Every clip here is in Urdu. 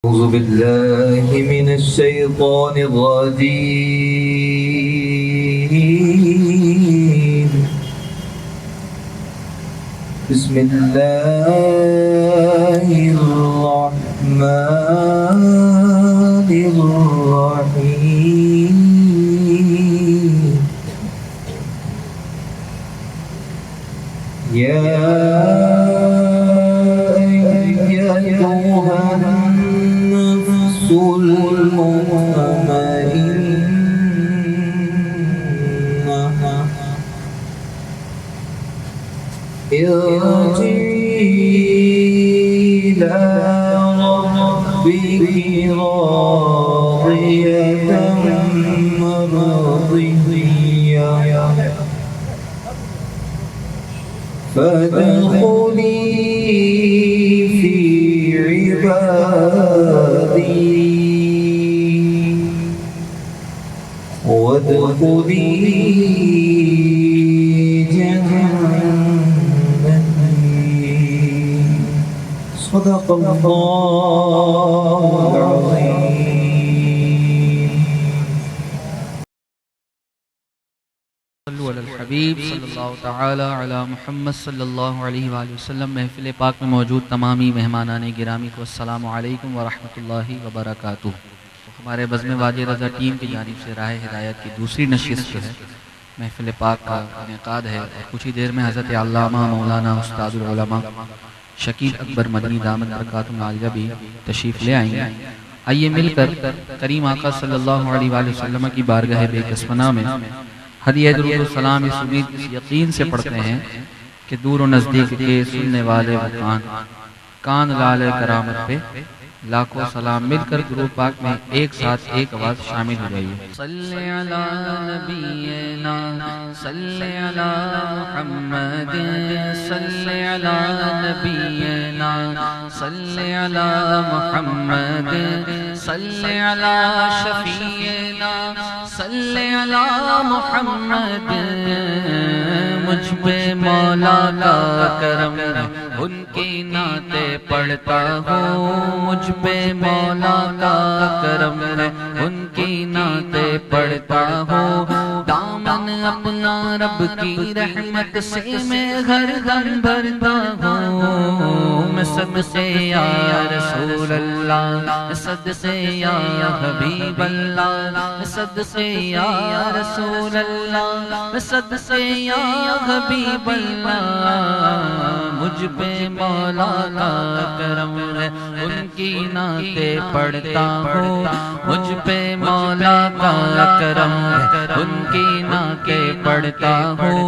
أعوذ بالله من الشيطان الرجيم بسم الله الرحمن الرحيم يا أيها النفس المطمئنة ارجعي إلى ربك راضية مرضية فادخلي في عبادي وادخلي جنتي صدق الله العظيم. صلو علی الحبیب صلی اللہ تعالی علی محمد صلی اللہ علیہ وآلہ وسلم. محفل پاک میں موجود تمامی مہمانان گرامی کو السلام علیکم ورحمۃ اللہ وبرکاتہ. ہمارے بزم واجہ رضا ٹیم کی جانب سے راہ ہدایت کی دوسری نشست جو ہے محفل پاک کا انعقاد ہے. کچھ ہی دیر میں حضرت علامہ مولانا استاد العلماء شکیل اکبر مدنی دامت برکاتہ العالیہ بھی تشریف لے آئیں گے. آئیے مل کر کریم آقا صلی اللہ علیہ وآلہ وسلم کی بارگاہ بے کسمنا میں ہدیہ درود و سلام اس امید اس یقین سے پڑھتے ہیں کہ دور و نزدیک کے سننے والے وہ کان لالے کرامت پہ لاکھوں سلام. مل کر درود پاک میں ایک ساتھ ایک آواز شامل ہو جائیے. صلی علی نبینا صلی علی محمد صلی علی نبینا صلی علی محمد صلی علی شفیعنا صلی علی محمد. مجھ پہ مولا کا کرم ان کی نعتیں پڑھتا ہوں. مجھ پہ مولا کا کرم ان کی نعتیں پڑھتا ہوں. دامن اپنا رب کی رحمت سے میں ہر دم بھرتا ہوں. میں صدقے یا رسول اللہ صدقے یا حبیب اللہ صدقے یا رسول اللہ صدقے یا حبیب اللہ. مجھ پہ مولا کا کرم ہے ان کی نعتیں پڑھتا ہوں. مجھ پہ مولا کا کرم ہے ان کی نعتیں پڑھتا ہوں.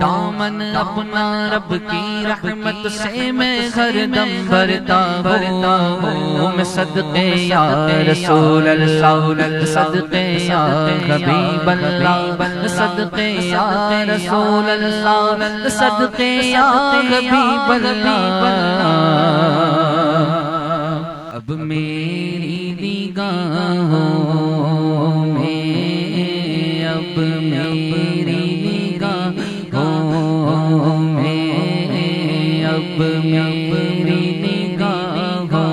دامن اپنا رب کی رحمت سے میں ہر دم بھرتا ہوں. میں صدقے یا رسول اللہ صدقے یا حبیب اللہ صدقے یا رسول اللہ صدقے یا حبیب اللہ. اب میری نگاہوں میں اب میری نگاہوں میں اب میری نگاہوں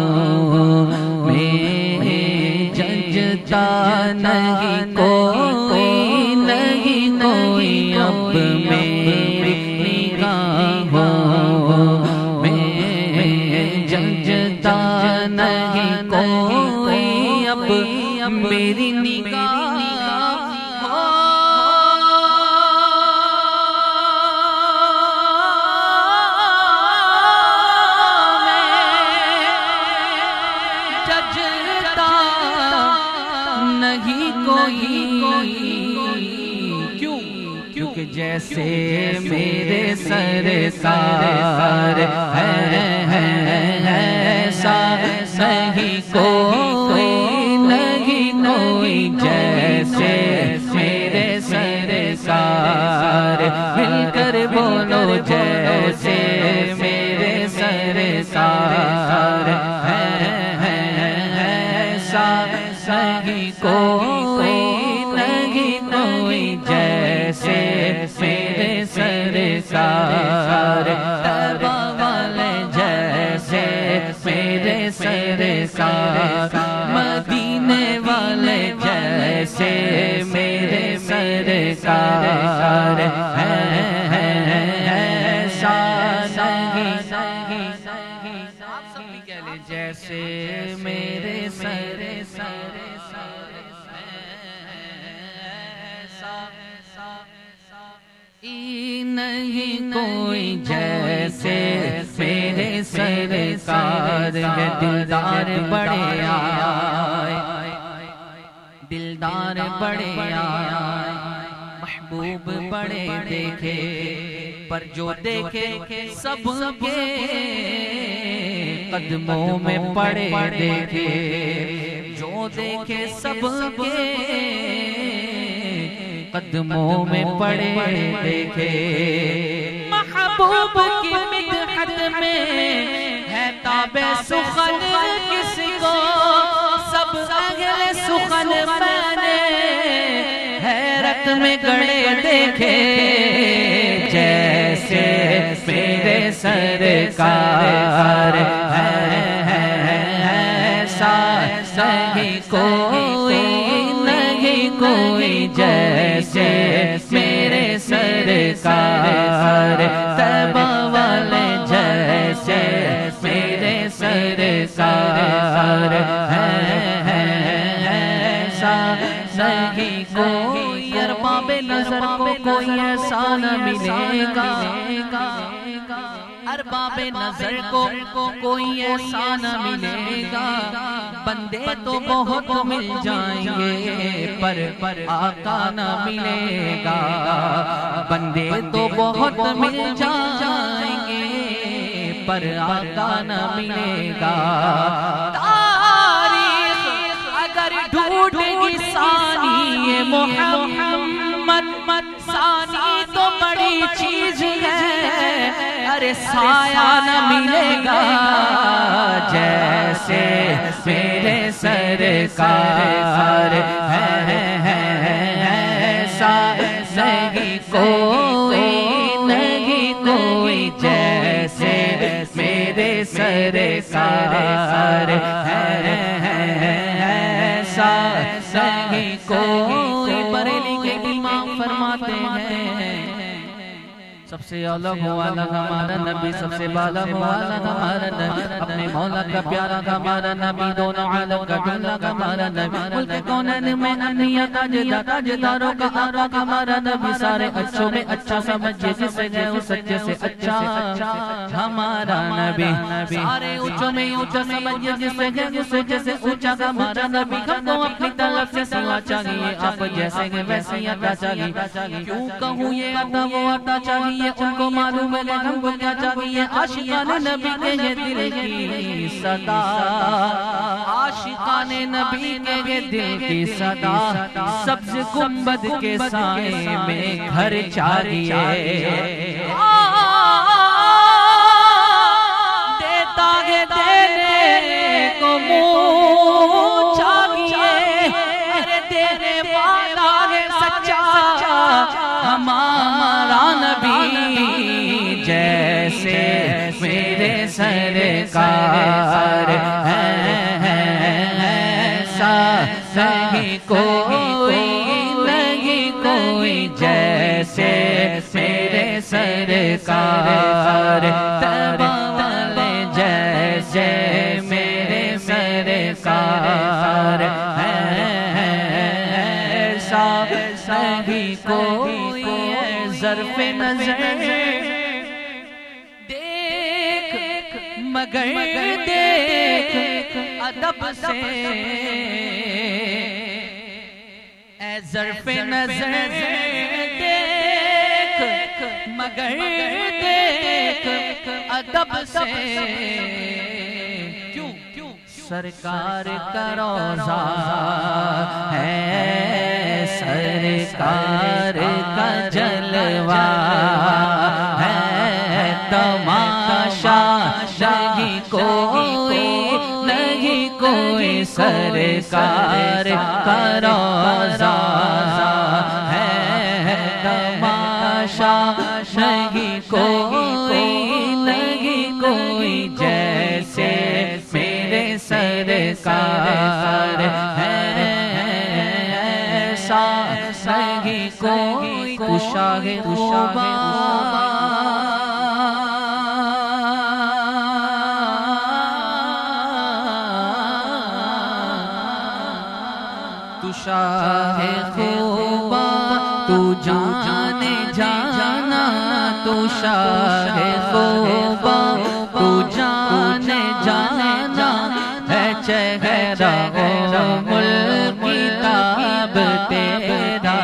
میں ججتا نہیں کوئی نہیں کوئی. اب میری نگاہوں میں ججتا نہیں کوئی. اب میری نگاہ ججتا نہیں کوئی. کیوں؟ کیونکہ جیسے میرے سرکار ہیں ایسا نہیں کوئی نہیں کوئی. جیسے میرے سرکار مل کر بولو جیسے میرے سرکار ہیں ایسا نہیں کوئی نہیں کوئی. جیسے میرے سرکار تبا والے جیسے میرے سرکار سرکار مدینے والے جیسے میرے سرکار ایسا نہیں آپ سب بھی کہہ لیں جیسے میرے سرکار نہیں کوئی جیسے میرے سرکار ہے دلدار بڑے آئے دلدار بڑے آئے محبوب بڑے دیکھے پر جو دیکھے سب کے قدموں میں پڑے دیکھے جو دیکھے سب کے قدموں میں پڑے دیکھے محبوب کی مدحت میں ہے تاب سخن کس کو سب اہل سخن میں نے حیرت میں گڑے دیکھے جیسے میرے سرکار ایسا نہیں کوئی کوئی جیسے میرے سرکار طیبہ والے جیسے میرے سرکار ایسا نہیں کوئی ارباب نظر کو کوئی ایسا نہ ملے گا ارباب نظر کو کوئی ایسا نہ ملے گا بندے تو بہت مل جائیں گے پر آقا نہ ملے گا بندے تو بہت مل جائیں گے پر آقا نہ ملے گا تاریخ اگر ڈھونڈ گی ثانی محمد ثانی تو بڑی چیز ہے ارے سایہ نہ ملے گا جیسے میرے سرکار ایسا نہیں کوئی جیسے میرے سرکار ایسا نہیں کوئی بریلی کے امام فرماتے ہیں سب سے الگ والا ہمارا نبی سب سے بالا والا ہمارا نبی اپنے مولا کا پیارا ہمارا نبی دونوں عالم کا ڈھونڈا ہمارا نبی ملک کونین میں انبیاء تاجداروں کا آقا ہمارا نبی سارے اچھوں میں اچھا سمجھے جسے گئے اس سچے سے اچھا ہمارا نبی سارے اونچوں میں اونچا سمجھے جسے گئے اس سچے سے اونچا ہمارا نبی ہم کو اپنی طرف سے سوا چاہیے آپ جیسے گئے ویسے عطا چاہیے کیوں کہوں یہ عطا وہ عطا چاہیے ان کو معلوم ہے ہم کو کیا چاہیے عاشقان نبی کے یہ دل کی صدا عاشقان نبی کے یہ دل کی صدا سبز گنبد کے سائے میں گھر چاہیے دیتا ہے دینے کو منہ چاہیے ارے دینے والا ہے سچا ہمارا نبی جیسے میرے سرکار ایسا نہیں کوئی جیسے میرے سرکار طیبہ والے جیسے میرے سرکار ایسا نہیں کوئی ظرف نظر دیکھ مگر دیکھ ادب سے اے ظرف نظر دیکھ مگر دیکھ ادب سے کیوں سرکار کا روضہ ہے سرکار کا جلوہ ہے تماشا نہیں کوئی سرکار کا روضہ ہے تماشا نہیں کوئی جیسے میرے سرکار سرکار ہے ایسا نہیں کوئی شاہ خوباں تو شاہ خوباں تو جانے جانا تو شاہ خوباں تو جانے جانا ہے چہرہ ملک کتاب تیرا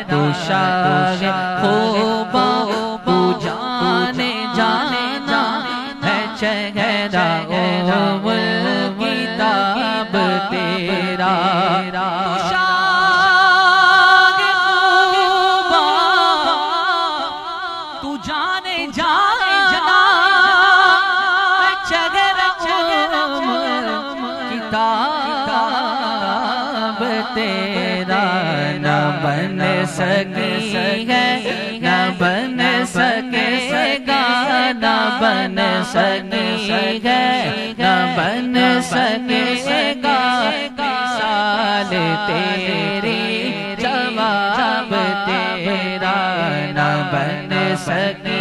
تو شاہ خوباں تو جانے جانا ہے چہرہ ملک کتاب تیرا تیرا نہ بن سکی ہے نہ بن سکے گا نہ بن سکی ہے نہ بن سکے گا مثال تیری جواب تیرا نہ بن سکی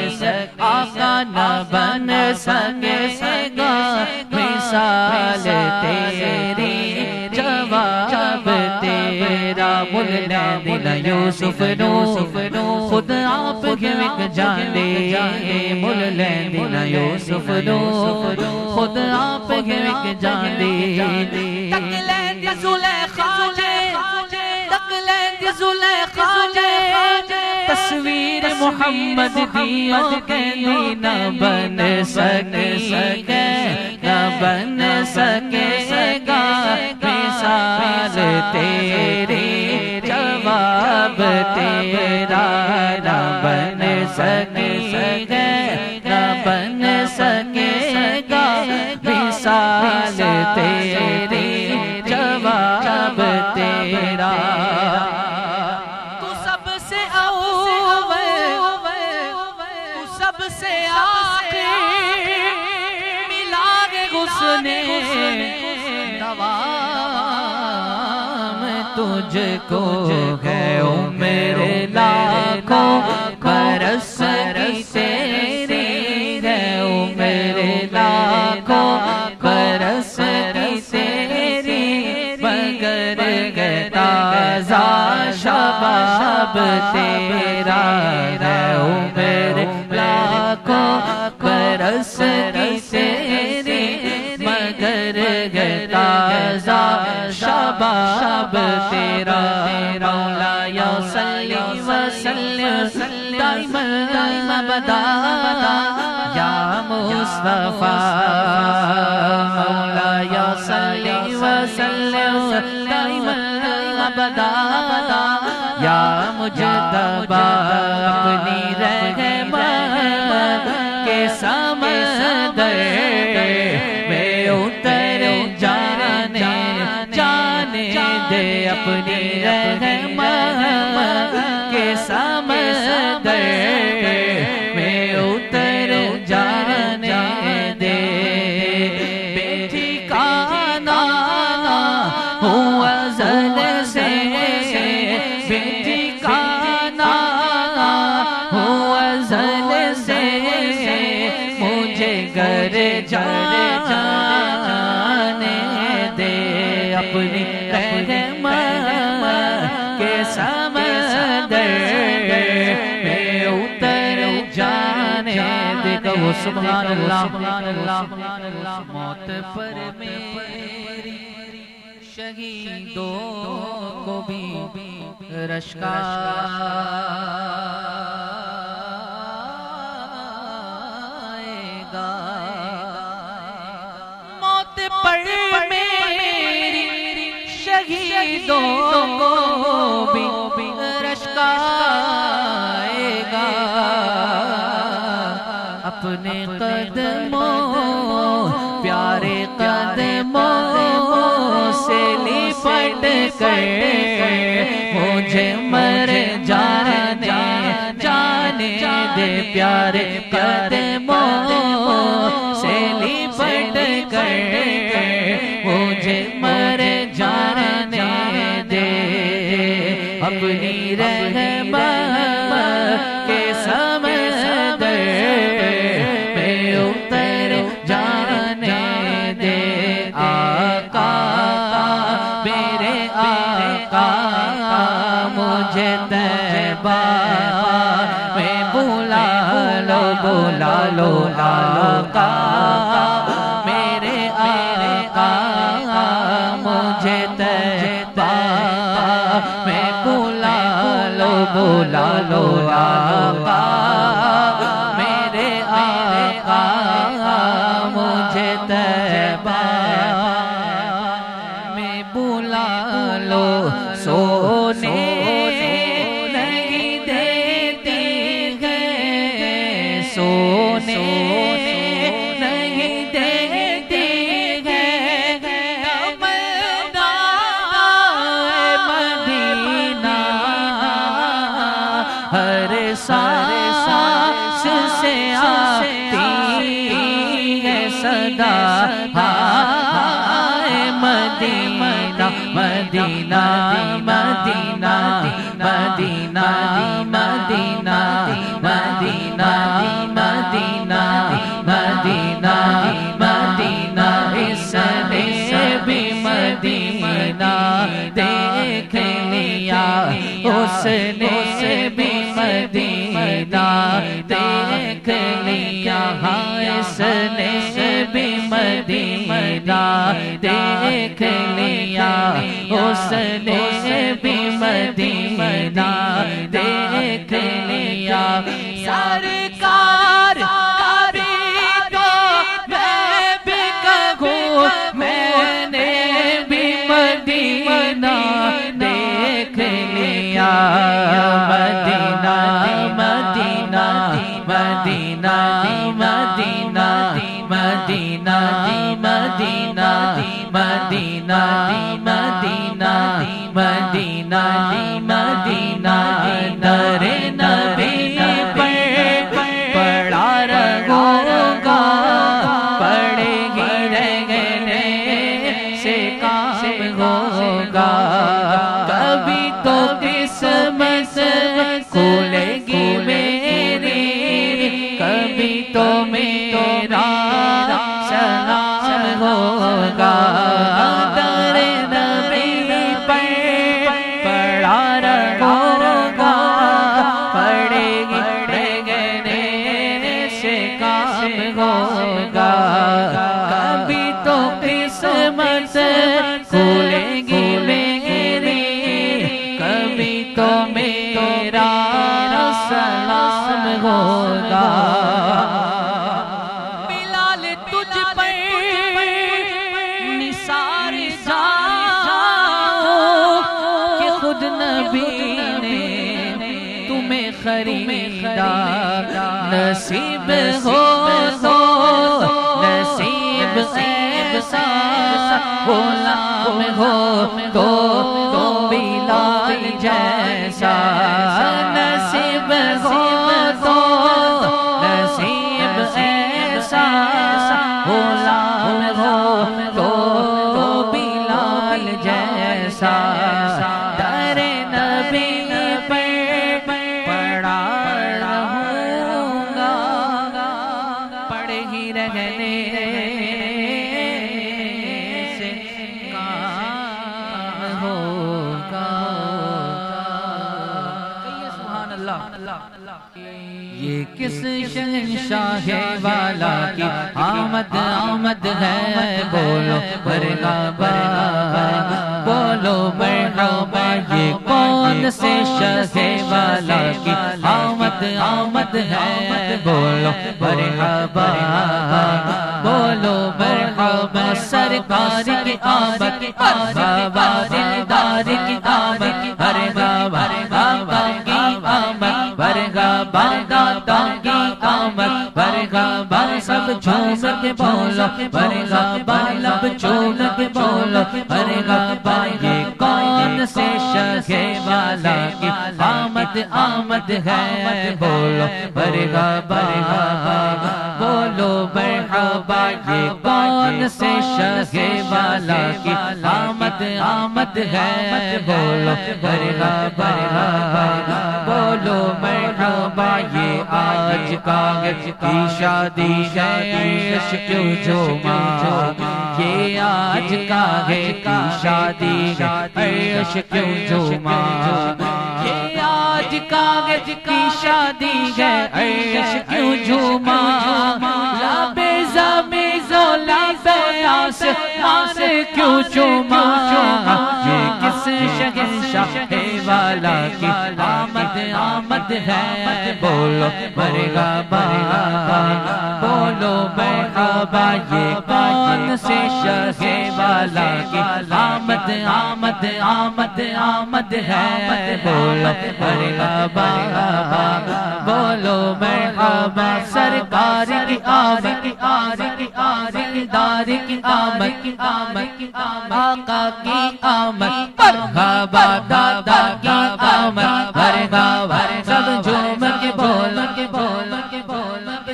آقا نہ بن سکے گا مثال تیری جواب تیرا ملنا دل یوسف نو خود آپ ایک جان دے ملنا دل یوسف نو خود آپ ایک جان دے تکلین زلیخا جے تکلین زلیخا جے تصویر محمد دیو کہنی نہ بن سکے نہ بن سکے گا مثال تیری جواب تیرا نہ بن سکے نہ بن سکے گا مثال تیری جواب تیرا تو سب سے اول تو سب سے آخر ملا گے حسن تجھ کو ہے عمر لاکھوں برس کی تیری ہے عمر لاکھوں برس کی تیری مگر ہے تازہ شباب تیرا ہے عمر لاکھوں برس کی تیری مگر ہے تازہ شباب تیرا مولایا صلی وسلم دائما ابدا یا مصطفیٰ مولایا صلی وسلم دائما ابدا یا مجتبی اپنی رحمت کے سمندر میں اتر جانے دے اپنی رحمت کے سمندر میں اتر جانے دے بے ٹھکانہ ہوں ازل سے بے ٹھکانہ ہوں ازل سے مجھے گھر جانے دے اپنی رحمت کے سمندر میں اتر جانے دے کہو سبحان اللہ موت پر میری شہیدوں کو بھی رشک آئے گا موت پر میری شہیدوں کو بھی رشک آئے گا اپنے قدموں پیارے قدموں سے لپٹ کر مجھے مر جانے دے پیارے قدموں سے لپٹ کر مجھے مر جانے دے اپنی رحمت کے سمندر میں اتر جانے دے آقا میرے آقا مجھے طیبہ میں بلا لو آقا میرے آقا مجھے طیبہ میں بلا لو آقا میرے آقا مجھے طیبہ میں بلا لو سونے نہیں دیتی ہے سونے نہیں دیتی ہے مدینہ ہر سانس سے آتی ہے صدا مدینہ مدینہ مدینہ مدینہ مدینہ مدینہ مدینہ مدینہ مدینہ اس نے بھی مدینہ دیکھ لیا اس نے بھی مدینہ دیکھ لیا اس نے بھی مدینہ دیکھ لیا اس نے بھی مدینہ دیکھ لیا سرکار کبھی تو میں بھی کہوں میں نے بھی مدینہ دیکھ لیا مدینہ مدینہ مدینہ مدینہ مدینہ مدینہ مدینہ مدینہ مدینہ مدینہ در نبی پر پڑا رہوں گا پڑے گی رہنے سے کام ہوگا کبھی تو قسمت کھلے گی میری کبھی تو میرا سلام ہوگا در نبی پر پڑا رہوں گا پڑے گی رہنے سے کام ہوگا کبھی تو قسمت کھلے گی میری کبھی تو میرا سلام ہوگا بلال تجھ پر نثار جاؤ کہ خود نبی نے تمہیں خریدا نصیب ہو تو نصیب ایسا غلام ہو تو بلال جیسا نصیب ہو تو نصیب ایسا غلام ہو تو بلال جیسا در نبی پر پڑا رہوں گا پڑ ہی رہنے سے کام ہوگا سبحان اللہ یہ کس شہنشاہ والا کی آمد آمد ہے بولو مرحبا بولو مرحبا یہ کون سے شاہ والا کی آمد آمد ہے بولو مرحبا بولو مرحبا سرکار کی آمد مرحبا دلدار کی آمد مرحبا آقا کی آمد مرحبا دادا کی آمد مرحبا سب جھوم کے بولو مرحبا لب چوم کے بولو مرحبا یہ کون سے شاہ والا کی آمد آمد ہے بولو مرحبا بولو مرحبا یہ کون سے شخص والا کی آمد آمد ہے، بولو مرحبا بولو مرحبا، یہ آج کاغذ کی شادی ہے عشق جھوما، یہ آج کاغذ کی شادی ہے عشق جھوما، یہ آج کاغذ کی شادی ہے عشق جھوما، لبے زمین و لبے آسمان کیوں چوما، یہ کس شہنشاہ والا کی آمد آمد ہے، بولو مرحبا بولو مرحبا، یہ کون سے شخص والا کی آمد آمد آمد آمد ہے، بولو مرحبا بولو مرحبا، سرکار کی آمد دار کی آمد آقا کی آمد، مرحبا دادا کی آمد، مرحبا سب جھوم کے بولو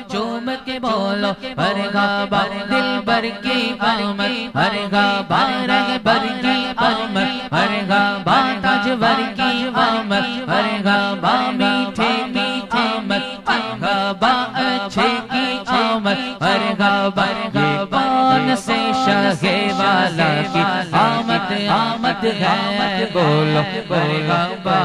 جھوم کے بولو مرحبا، دلبر کی آمد مرحبا، رہبر کی آمد مرحبا، تاجور کی آمد مرحبا، میٹھے میٹھے آمد مرحبا، اچھے کی آمد مرحبا، یہ کون سے شاہ والا کی آمد آمد ہے، بولو مرحبا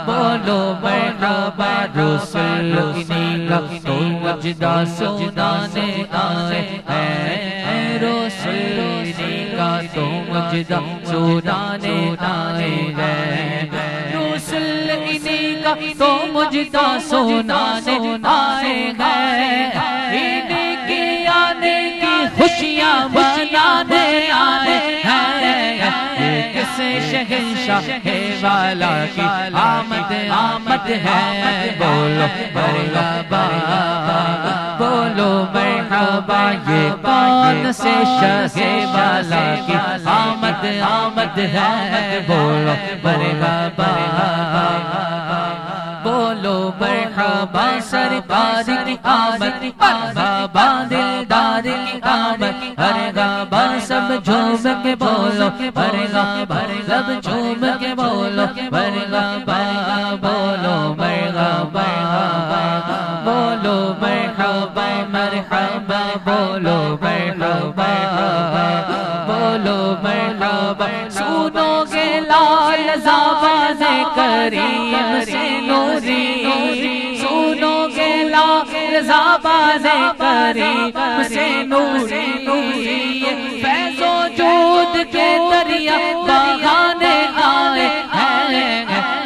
بولو مرحبا، رسول انہی کا تو وجدہ سنانے آئے ہیں، رسول انہی کا تو وجدہ سنانے آئے ہیں، رسول انہی کا تو وجدہ سنانے آئے ہیں، انہی کی آنے کی خوشیاں منانے آئے ہیں، یہ کس شہنشاہ والا کی آمد آمد ہے، بولو مرحبا بولو مرحبا، یہ کون سے شخص والا کی آمد آمد ہے، بولو مرحبا بولو مرحبا، سرکار کی آمد مرحبا، دلدار کی آمد مرحبا، سب جھوم کے بولو مرحبا، سب جھوم کے بولو مرحبا بولو مرحبا بولو مرحبا مرحبا بولو مرحبا بولو مرحبا، سنو گے لال زبان کریم سے نوری، سنو گے لال زبان کریم سے نوری، فیض و جود کے دریا بہانے آئے ہیں،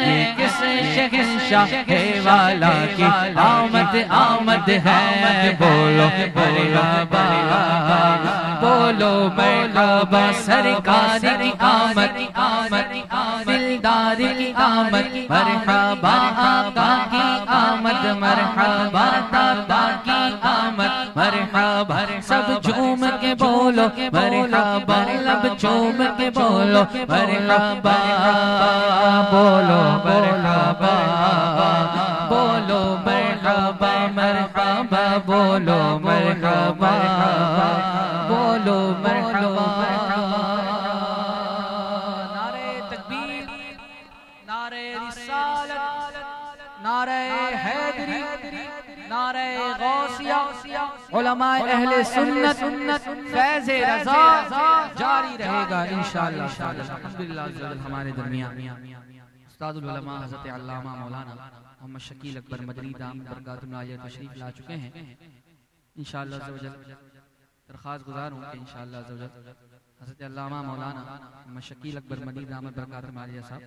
یہ کس شہنشاہ والا کی آمد آمد ہے، بولو مرحبا بولو مرحبا، سرکار کی آمد دلدار کی آمد مرحبا، آقا کی آمد مرحبا، دادا کی آمد مرحبا، سب جھوم کے بولو مرحبا، لب جھوم کے بولو مرحبا بولو مرحبا بولو مرحبا مرحبا بولو مرحبا بولو مرحبا، نعرہ تکبیر، نعرہ رسالت، نعرہ حیدری، نعرہ غوثیہ، علماء اہل سنت، فیض رضا جاری رہے گا انشاءاللہ تعالی۔ الحمدللہ ہمارے درمیان استاد العلماء حضرت علامہ مولانا محمد شکیل اکبر مدنی دامت برکاتہ العالیہ تشریف لا چکے ہیں، انشاءاللہ درخواست گزار ہوں کہ انشاءاللہ حضرت علامہ مولانا محمد شکیل اکبر مدنی دامت برکاتہ العالیہ صاحب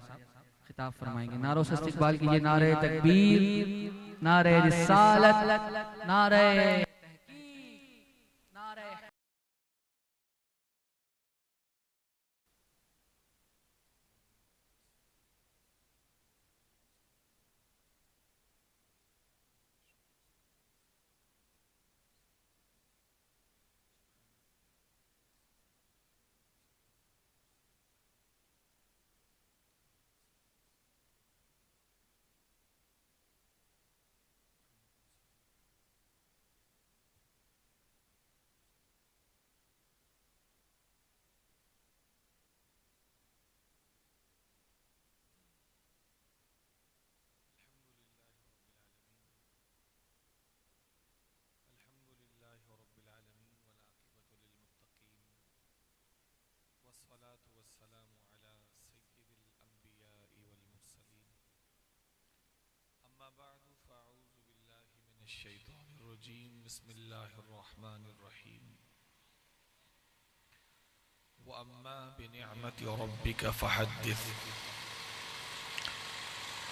خطاب فرمائیں گے، نعروں سے استقبال کیجئے، نعرہ تکبیر، نعرہ رسالت، نعرہ الشیطان الرجیم بسم اللہ الرحمن الرحیم وَأَمَّا بِنِعْمَةِ رَبِّكَ فَحَدِّثْ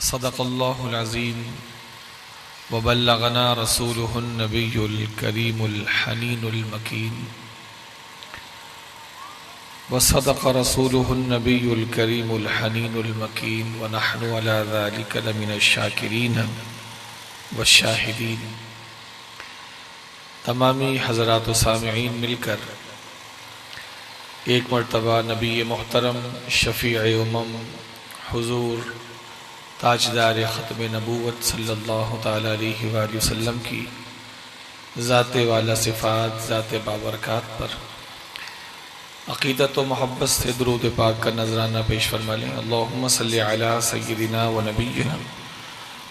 صدق اللہ العظیم وبلغنا رسوله النبی الکریم الحنین المکین وصدق رسوله النبی الکریم الحنین المکین ونحن على ذلك لمن الشاکرین والشاہدین۔ تمامی حضرات و سامعین مل کر ایک مرتبہ نبی محترم شفیع امم حضور تاجدار ختم نبوت صلی اللہ تعالی علیہ وآلہ وسلم کی ذات والا صفات، ذات بابرکات پر عقیدت و محبت سے درود پاک کا نذرانہ پیش فرما لیں۔ اللہم صلی علی سیدنا و نبینا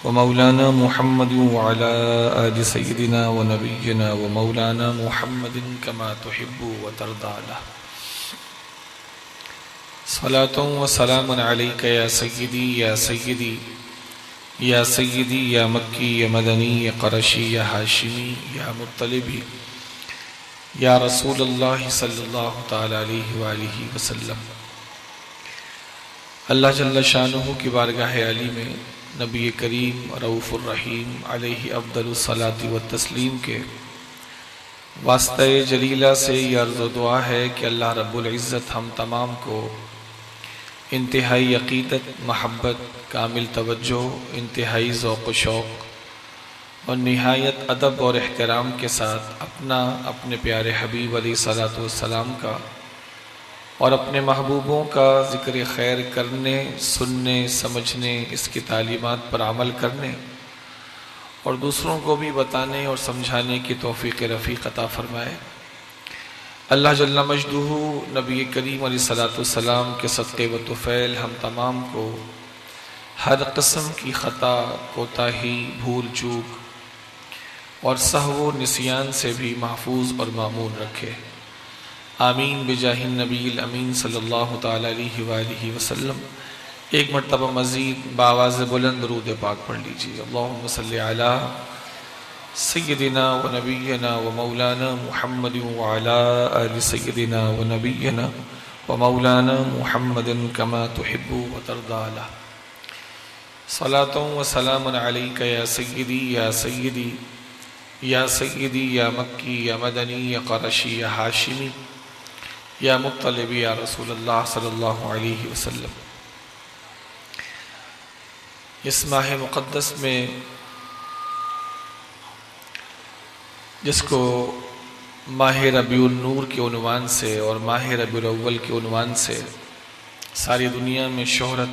و مولانا محمد وعلی آل سیدنا و نبینا و مولانا محمد کما تحب و ترضى له۔ صلاة و سلام علیک یا سیدی یا سیدی یا سیدی یا مکی یا مدنی یا قرشی یا ہاشمی یا مطلبی یا رسول اللہ صلی اللہ تعالی علیہ وآلہ وسلم۔ اللہ جل شانہ کی بارگاہ علی میں نبی کریم رؤوف الرحیم علیہ افضل الصلاۃ والتسلیم کے واسطہ جلیلہ سے یہ عرض و دعا ہے کہ اللہ رب العزت ہم تمام کو انتہائی عقیدت، محبت، کامل توجہ، انتہائی ذوق و شوق اور نہایت ادب اور احترام کے ساتھ اپنے پیارے حبیب علیہ الصلوۃ والسلام کا اور اپنے محبوبوں کا ذکر خیر کرنے، سننے، سمجھنے، اس کی تعلیمات پر عمل کرنے اور دوسروں کو بھی بتانے اور سمجھانے کی توفیق رفیق عطا فرمائے۔ اللہ جل مجدہ نبی کریم علیہ الصلوۃ والسلام کے صدقے و طفیل ہم تمام کو ہر قسم کی خطا، کوتاہی، بھول چوک اور سہو و نسیان سے بھی محفوظ اور مامون رکھے، آمین بجاہ النبی الامین صلی اللہ تعالی علیہ وآلہ وسلم۔ ایک مرتبہ مزید بآواز بلند درود پاک پڑھ لیجیے۔ اللہم صلی علی سیدنا و نبینا و مولانا محمد وعلی آل سیدنا و نبینا و مولانا محمد کما تحب و ترضى له۔ صلاة و سلام علیک یا سیدی یا سیدی یا سیدی یا مکی یا مدنی یا قرشی یا ہاشمی یا مطلبی یا رسول اللہ صلی اللہ علیہ وسلم۔ اس ماہ مقدس میں جس کو ماہ ربیع النور کے عنوان سے اور ماہ ربیع الاول کے عنوان سے ساری دنیا میں شہرت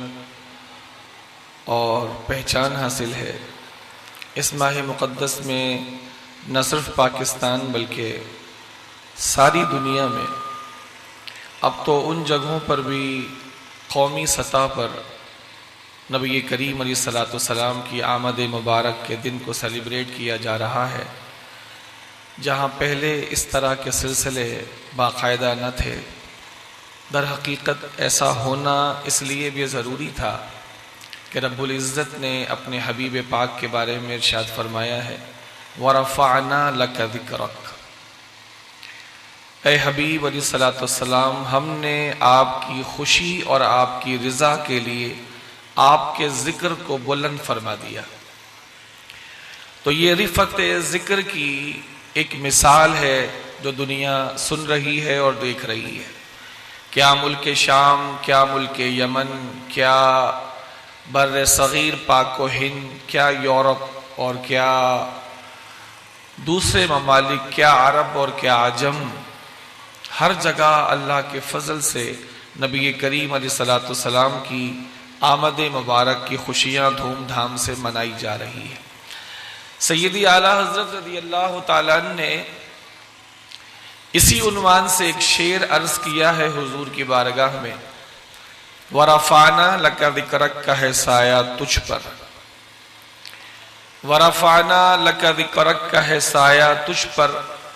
اور پہچان حاصل ہے، اس ماہ مقدس میں نہ صرف پاکستان بلکہ ساری دنیا میں اب تو ان جگہوں پر بھی قومی سطح پر نبی کریم علیہ الصلوۃ والسلام کی آمد مبارک کے دن کو سیلیبریٹ کیا جا رہا ہے، جہاں پہلے اس طرح کے سلسلے باقاعدہ نہ تھے۔ در حقیقت ایسا ہونا اس لیے بھی ضروری تھا کہ رب العزت نے اپنے حبیب پاک کے بارے میں ارشاد فرمایا ہے وَرَفَعْنَا لَكَ ذِكْرَكَ۔ اے حبیب علیہ الصلوۃ والسلام، ہم نے آپ کی خوشی اور آپ کی رضا کے لیے آپ کے ذکر کو بلند فرما دیا۔ تو یہ رفعت ذکر کی ایک مثال ہے جو دنیا سن رہی ہے اور دیکھ رہی ہے۔ کیا ملک شام، کیا ملک یمن، کیا بر صغیر پاک و ہند، کیا یورپ اور کیا دوسرے ممالک، کیا عرب اور کیا عجم، ہر جگہ اللہ کے فضل سے نبی کریم علیہ الصلوۃ والسلام کی آمد مبارک کی خوشیاں دھوم دھام سے منائی جا رہی ہے۔ سیدی اعلیٰ حضرت رضی اللہ تعالیٰ عنہ نے اسی عنوان سے ایک شعر عرض کیا ہے حضور کی بارگاہ میں، وَرَفَعْنَا لَكَ ذِكْرَكَ کا ہے سایہ تجھ پر، وَرَفَعْنَا لَكَ ذِكْرَكَ کا ہے سایہ تجھ پر،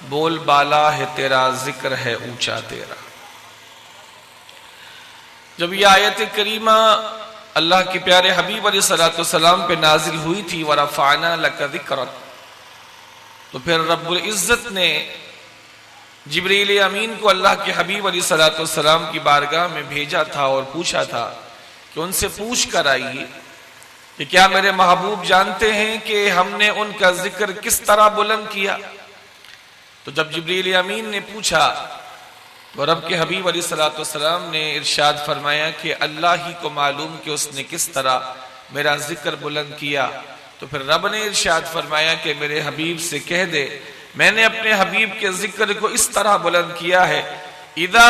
بول بالا ہے تیرا ذکر ہے اونچا تیرا۔ جب یہ آیت کریمہ اللہ کے پیارے حبیب علیہ الصلوۃ والسلام پہ نازل ہوئی تھی وَرَفَعْنَا لَكَ ذِكْرَكَ، تو پھر رب العزت نے جبریل امین کو اللہ کے حبیب علیہ الصلوۃ والسلام کی بارگاہ میں بھیجا تھا اور پوچھا تھا کہ ان سے پوچھ کر آئیے کہ کیا میرے محبوب جانتے ہیں کہ ہم نے ان کا ذکر کس طرح بلند کیا؟ تو جب جبریل امین نے پوچھا تو رب کے حبیب علیہ الصلوۃ والسلام نے ارشاد فرمایا کہ اللہ ہی کو معلوم کہ اس نے کس طرح میرا ذکر بلند کیا۔ تو پھر رب نے ارشاد فرمایا کہ میرے حبیب سے کہہ دے میں نے اپنے حبیب کے ذکر کو اس طرح بلند کیا ہے، اذا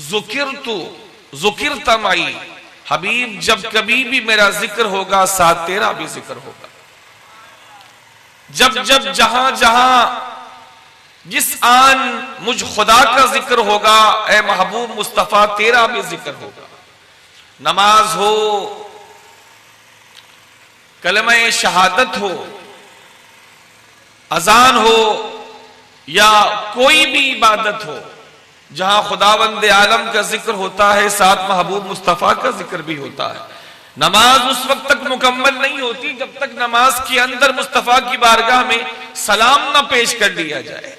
ذکرت معی، حبیب جب کبھی بھی میرا ذکر ہوگا ساتھ تیرا بھی ذکر ہوگا۔ جب جب جہاں جہاں جس آن مجھ خدا کا ذکر ہوگا اے محبوب مصطفیٰ تیرا بھی ذکر ہوگا۔ نماز ہو، کلمہ شہادت ہو، اذان ہو یا کوئی بھی عبادت ہو، جہاں خداوند عالم کا ذکر ہوتا ہے ساتھ محبوب مصطفیٰ کا ذکر بھی ہوتا ہے۔ نماز اس وقت تک مکمل نہیں ہوتی جب تک نماز کے اندر مصطفیٰ کی بارگاہ میں سلام نہ پیش کر دیا جائے،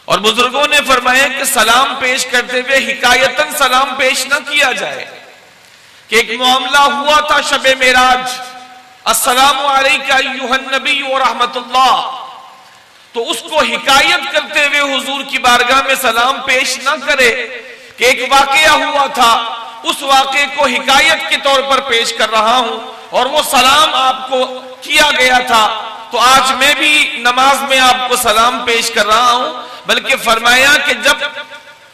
اور بزرگوں نے فرمایا کہ سلام پیش کرتے ہوئے حکایتاً سلام پیش نہ کیا جائے، کہ ایک معاملہ ہوا تھا شب معراج، السلام علیکہ ایھا النبی ورحمۃ اللہ، تو اس کو حکایت کرتے ہوئے حضور کی بارگاہ میں سلام پیش نہ کرے کہ ایک واقعہ ہوا تھا اس واقعے کو حکایت کے طور پر پیش کر رہا ہوں اور وہ سلام آپ کو کیا گیا تھا تو آج میں بھی نماز میں آپ کو سلام پیش کر رہا ہوں، بلکہ فرمایا کہ جب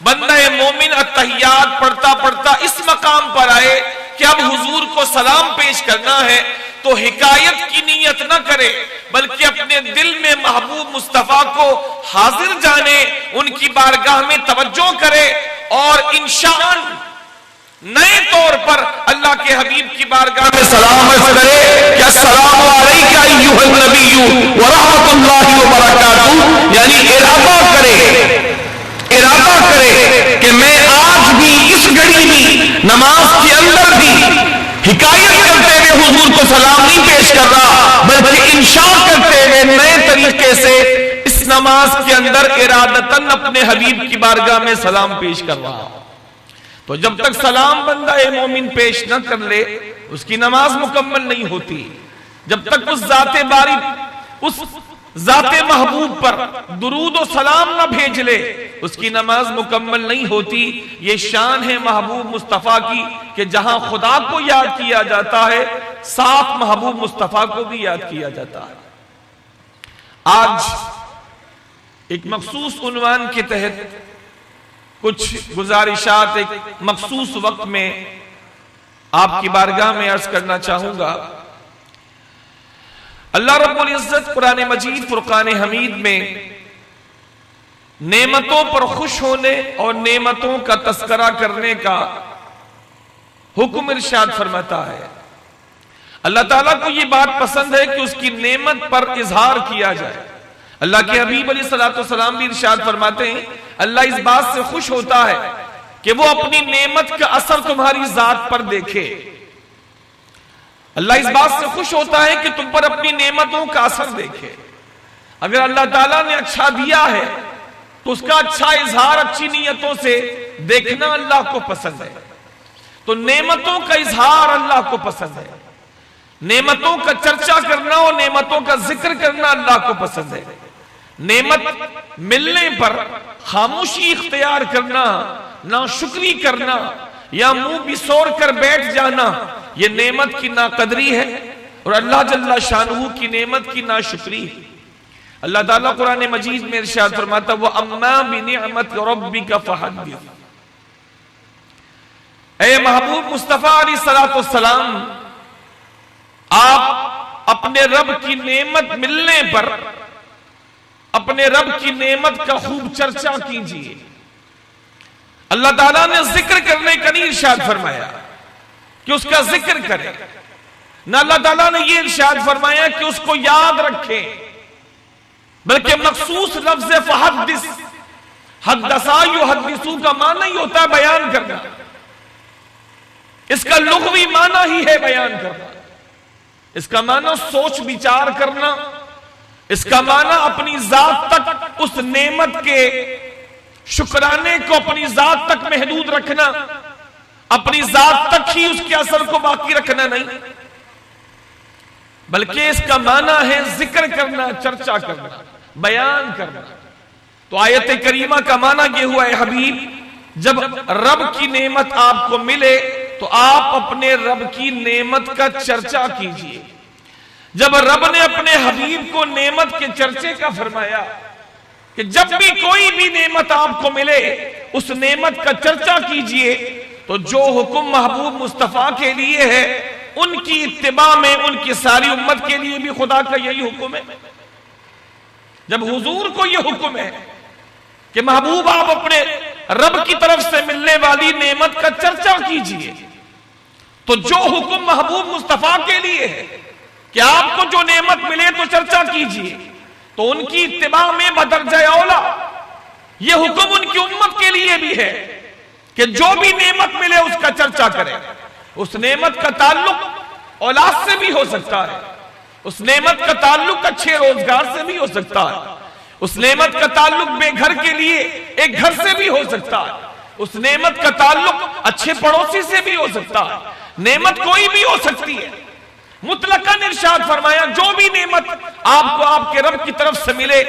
بندہ مومن التحیات پڑھتا پڑھتا اس مقام پر آئے کہ اب حضور کو سلام پیش کرنا ہے تو حکایت کی نیت نہ کرے بلکہ اپنے دل میں محبوب مصطفیٰ کو حاضر جانے، ان کی بارگاہ میں توجہ کرے اور انشاء نئے طور پر اللہ کے حبیب کی بارگاہ میں سلام عرض کرے کہ السلام علیکہ ایھا النبی ورحمۃ اللہ وبرکاتہ، یعنی ارادہ کرے کہ میں آج بھی اس گھڑی بھی نماز کے اندر بھی حکایت کرتے ہوئے حضور کو سلام نہیں پیش کر رہا بلکہ انشاء کرتے ہوئے نئے طریقے سے اس نماز کے اندر ارادتاً اپنے حبیب کی بارگاہ میں سلام پیش کر رہا۔ تو جب تک سلام بندہ مومن پیش نہ کر لے اس کی نماز مکمل نہیں ہوتی، جب تک اس ذات محبوب پر درود و سلام نہ بھیج لے اس کی نماز مکمل نہیں ہوتی۔ یہ شان ہے محبوب مصطفیٰ کی کہ جہاں خدا کو یاد کیا جاتا ہے ساتھ محبوب مصطفیٰ کو بھی یاد کیا جاتا ہے۔ آج ایک مخصوص عنوان کے تحت کچھ گزارشات ایک مخصوص وقت میں آپ کی بارگاہ میں عرض کرنا چاہوں گا۔ اللہ رب العزت قرآن مجید فرقان حمید میں نعمتوں پر خوش ہونے اور نعمتوں کا تذکرہ کرنے کا حکم ارشاد فرماتا ہے۔ اللہ تعالیٰ کو یہ بات پسند ہے کہ اس کی نعمت پر اظہار کیا جائے۔ اللہ کے حبیب علیہ الصلوۃ والسلام بھی ارشاد فرماتے ہیں اللہ اس بات سے خوش ہوتا ہے کہ وہ اپنی نعمت کا اثر تمہاری ذات پر دیکھے۔ اللہ اس بات سے خوش ہوتا ہے کہ تم پر اپنی نعمتوں کا اثر دیکھے۔ اگر اللہ تعالیٰ نے اچھا دیا ہے تو اس کا اچھا اظہار اچھی نیتوں سے دیکھنا اللہ کو پسند ہے۔ تو نعمتوں کا اظہار اللہ کو پسند ہے، نعمتوں کا چرچا کرنا اور نعمتوں کا ذکر کرنا اللہ کو پسند ہے۔ نعمت ملنے پر خاموشی اختیار کرنا، ناشکری کرنا یا منہ بسور کر بیٹھ جانا یہ نعمت کی ناقدری ہے اور اللہ جل شانہ کی نعمت کی ناشکری ہے۔ اللہ تعالیٰ قرآن مجید میں ارشاد فرماتا وَأَمَّا بِنِعْمَتِ رَبِّكَ فَحَدِّثْ، اے محبوب مصطفیٰ علیہ السلام آپ اپنے رب کی نعمت ملنے پر اپنے رب کی نعمت کا خوب چرچا کیجیے۔ اللہ تعالیٰ نے ذکر کرنے کا نہیں ارشاد فرمایا کہ اس کا ذکر کرے، نہ اللہ تعالیٰ نے یہ ارشاد فرمایا کہ اس کو یاد رکھے، بلکہ مخصوص لفظ فحدث، حدثا یحدثو کا معنی ہی ہوتا ہے بیان کرنا، اس کا لغوی معنی ہی ہے بیان کرنا، اس کا معنی سوچ بچار کرنا، اس کا معنی اپنی ذات تک اس نعمت کے شکرانے کو اپنی ذات تک محدود رکھنا، اپنی ذات تک ہی اس کے اثر کو باقی رکھنا نہیں، بلکہ اس کا معنی ہے ذکر کرنا، چرچا کرنا، بیان کرنا۔ تو آیت کریمہ کا معنی یہ ہوا ہے حبیب، جب رب کی نعمت آپ کو ملے تو آپ اپنے رب کی نعمت کا چرچا کیجئے۔ جب رب نے اپنے حبیب کو نعمت کے چرچے کا فرمایا کہ جب بھی کوئی بھی نعمت آپ کو ملے اس نعمت کا چرچا کیجئے، تو جو حکم محبوب مصطفیٰ کے لیے ہے ان کی اتباع میں ان کی ساری امت کے لیے بھی خدا کا یہی حکم ہے۔ جب حضور کو یہ حکم ہے کہ محبوب آپ اپنے رب کی طرف سے ملنے والی نعمت کا چرچا کیجئے، تو جو حکم محبوب مصطفیٰ کے لیے ہے کہ آپ کو جو نعمت ملے تو چرچا کیجئے، تو ان کی اتباع میں بدرجہ اولا یہ حکم ان کی امت کے لیے بھی ہے کہ جو بھی نعمت ملے اس کا چرچا کرے۔ اس نعمت کا تعلق اولاد سے بھی ہو سکتا ہے، اس نعمت کا تعلق اچھے روزگار سے بھی ہو سکتا ہے، اس نعمت کا تعلق بے گھر کے لیے ایک گھر سے بھی ہو سکتا ہے، اس نعمت کا تعلق اچھے پڑوسی سے بھی ہو سکتا ہے، نعمت کوئی بھی ہو سکتی ہے۔ مطلقاً ارشاد فرمایا جو بھی نعمت آپ کو آپ کے رب کی طرف سے ملے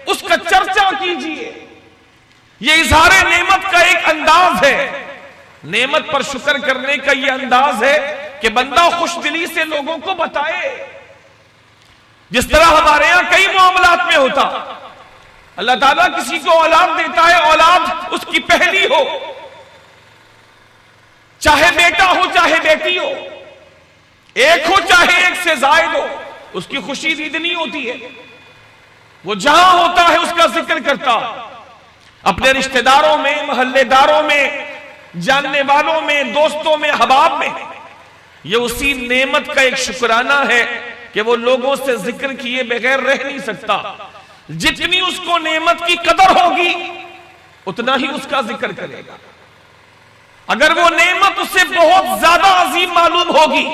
اس کا چرچا کیجئے۔ یہ اظہار نعمت کا ایک انداز ہے، نعمت پر شکر کرنے کا یہ انداز ہے کہ بندہ خوش دلی سے لوگوں کو بتائے۔ جس طرح ہمارے ہاں کئی معاملات میں ہوتا، اللہ تعالیٰ کسی کو اولاد دیتا ہے، اولاد اس کی پہلی ہو، چاہے بیٹا ہو چاہے بیٹی ہو، ایک ہو چاہے ایک سے زائد ہو، اس کی خوشی دیدنی ہوتی ہے۔ وہ جہاں ہوتا ہے اس کا ذکر کرتا، اپنے رشتہ داروں میں، محلے داروں میں، جاننے والوں میں، دوستوں میں، احباب میں۔ یہ اسی نعمت کا ایک شکرانہ ہے کہ وہ لوگوں سے ذکر کیے بغیر رہ نہیں سکتا۔ جتنی اس کو نعمت کی قدر ہوگی اتنا ہی اس کا ذکر کرے گا۔ اگر وہ نعمت اسے بہت زیادہ عظیم معلوم ہوگی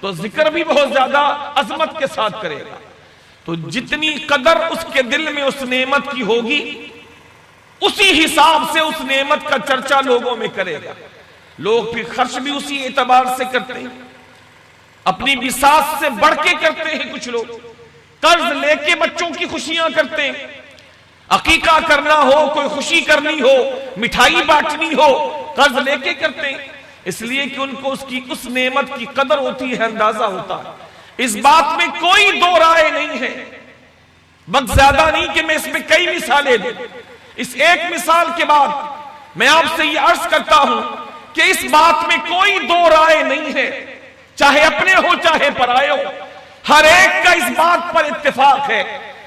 تو ذکر بھی بہت زیادہ عظمت کے ساتھ کرے گا۔ تو جتنی قدر اس کے دل میں اس نعمت کی ہوگی اسی حساب سے اس نعمت کا چرچا لوگوں میں کرے گا۔ لوگ پھر خرچ بھی اسی اعتبار سے کرتے ہیں، اپنی بساط سے بڑھ کے کرتے ہیں۔ کچھ لوگ قرض لے کے بچوں کی خوشیاں کرتے ہیں، عقیقہ کرنا ہو، کوئی خوشی کرنی ہو، مٹھائی بانٹنی ہو، قرض لے کے کرتے ہیں، اس لیے کہ ان کو اس نعمت کی قدر ہوتی ہے، اندازہ ہوتا ہے۔ اس بات میں کوئی دو رائے نہیں ہے، وقت زیادہ نہیں کہ میں اس میں کئی مثالیں دوں۔ اس ایک مثال کے بعد میں آپ سے یہ عرض کرتا ہوں کہ اس بات میں کوئی دو رائے نہیں ہے، چاہے اپنے ہو چاہے پرائے ہو، ہر ایک کا اس بات پر اتفاق ہے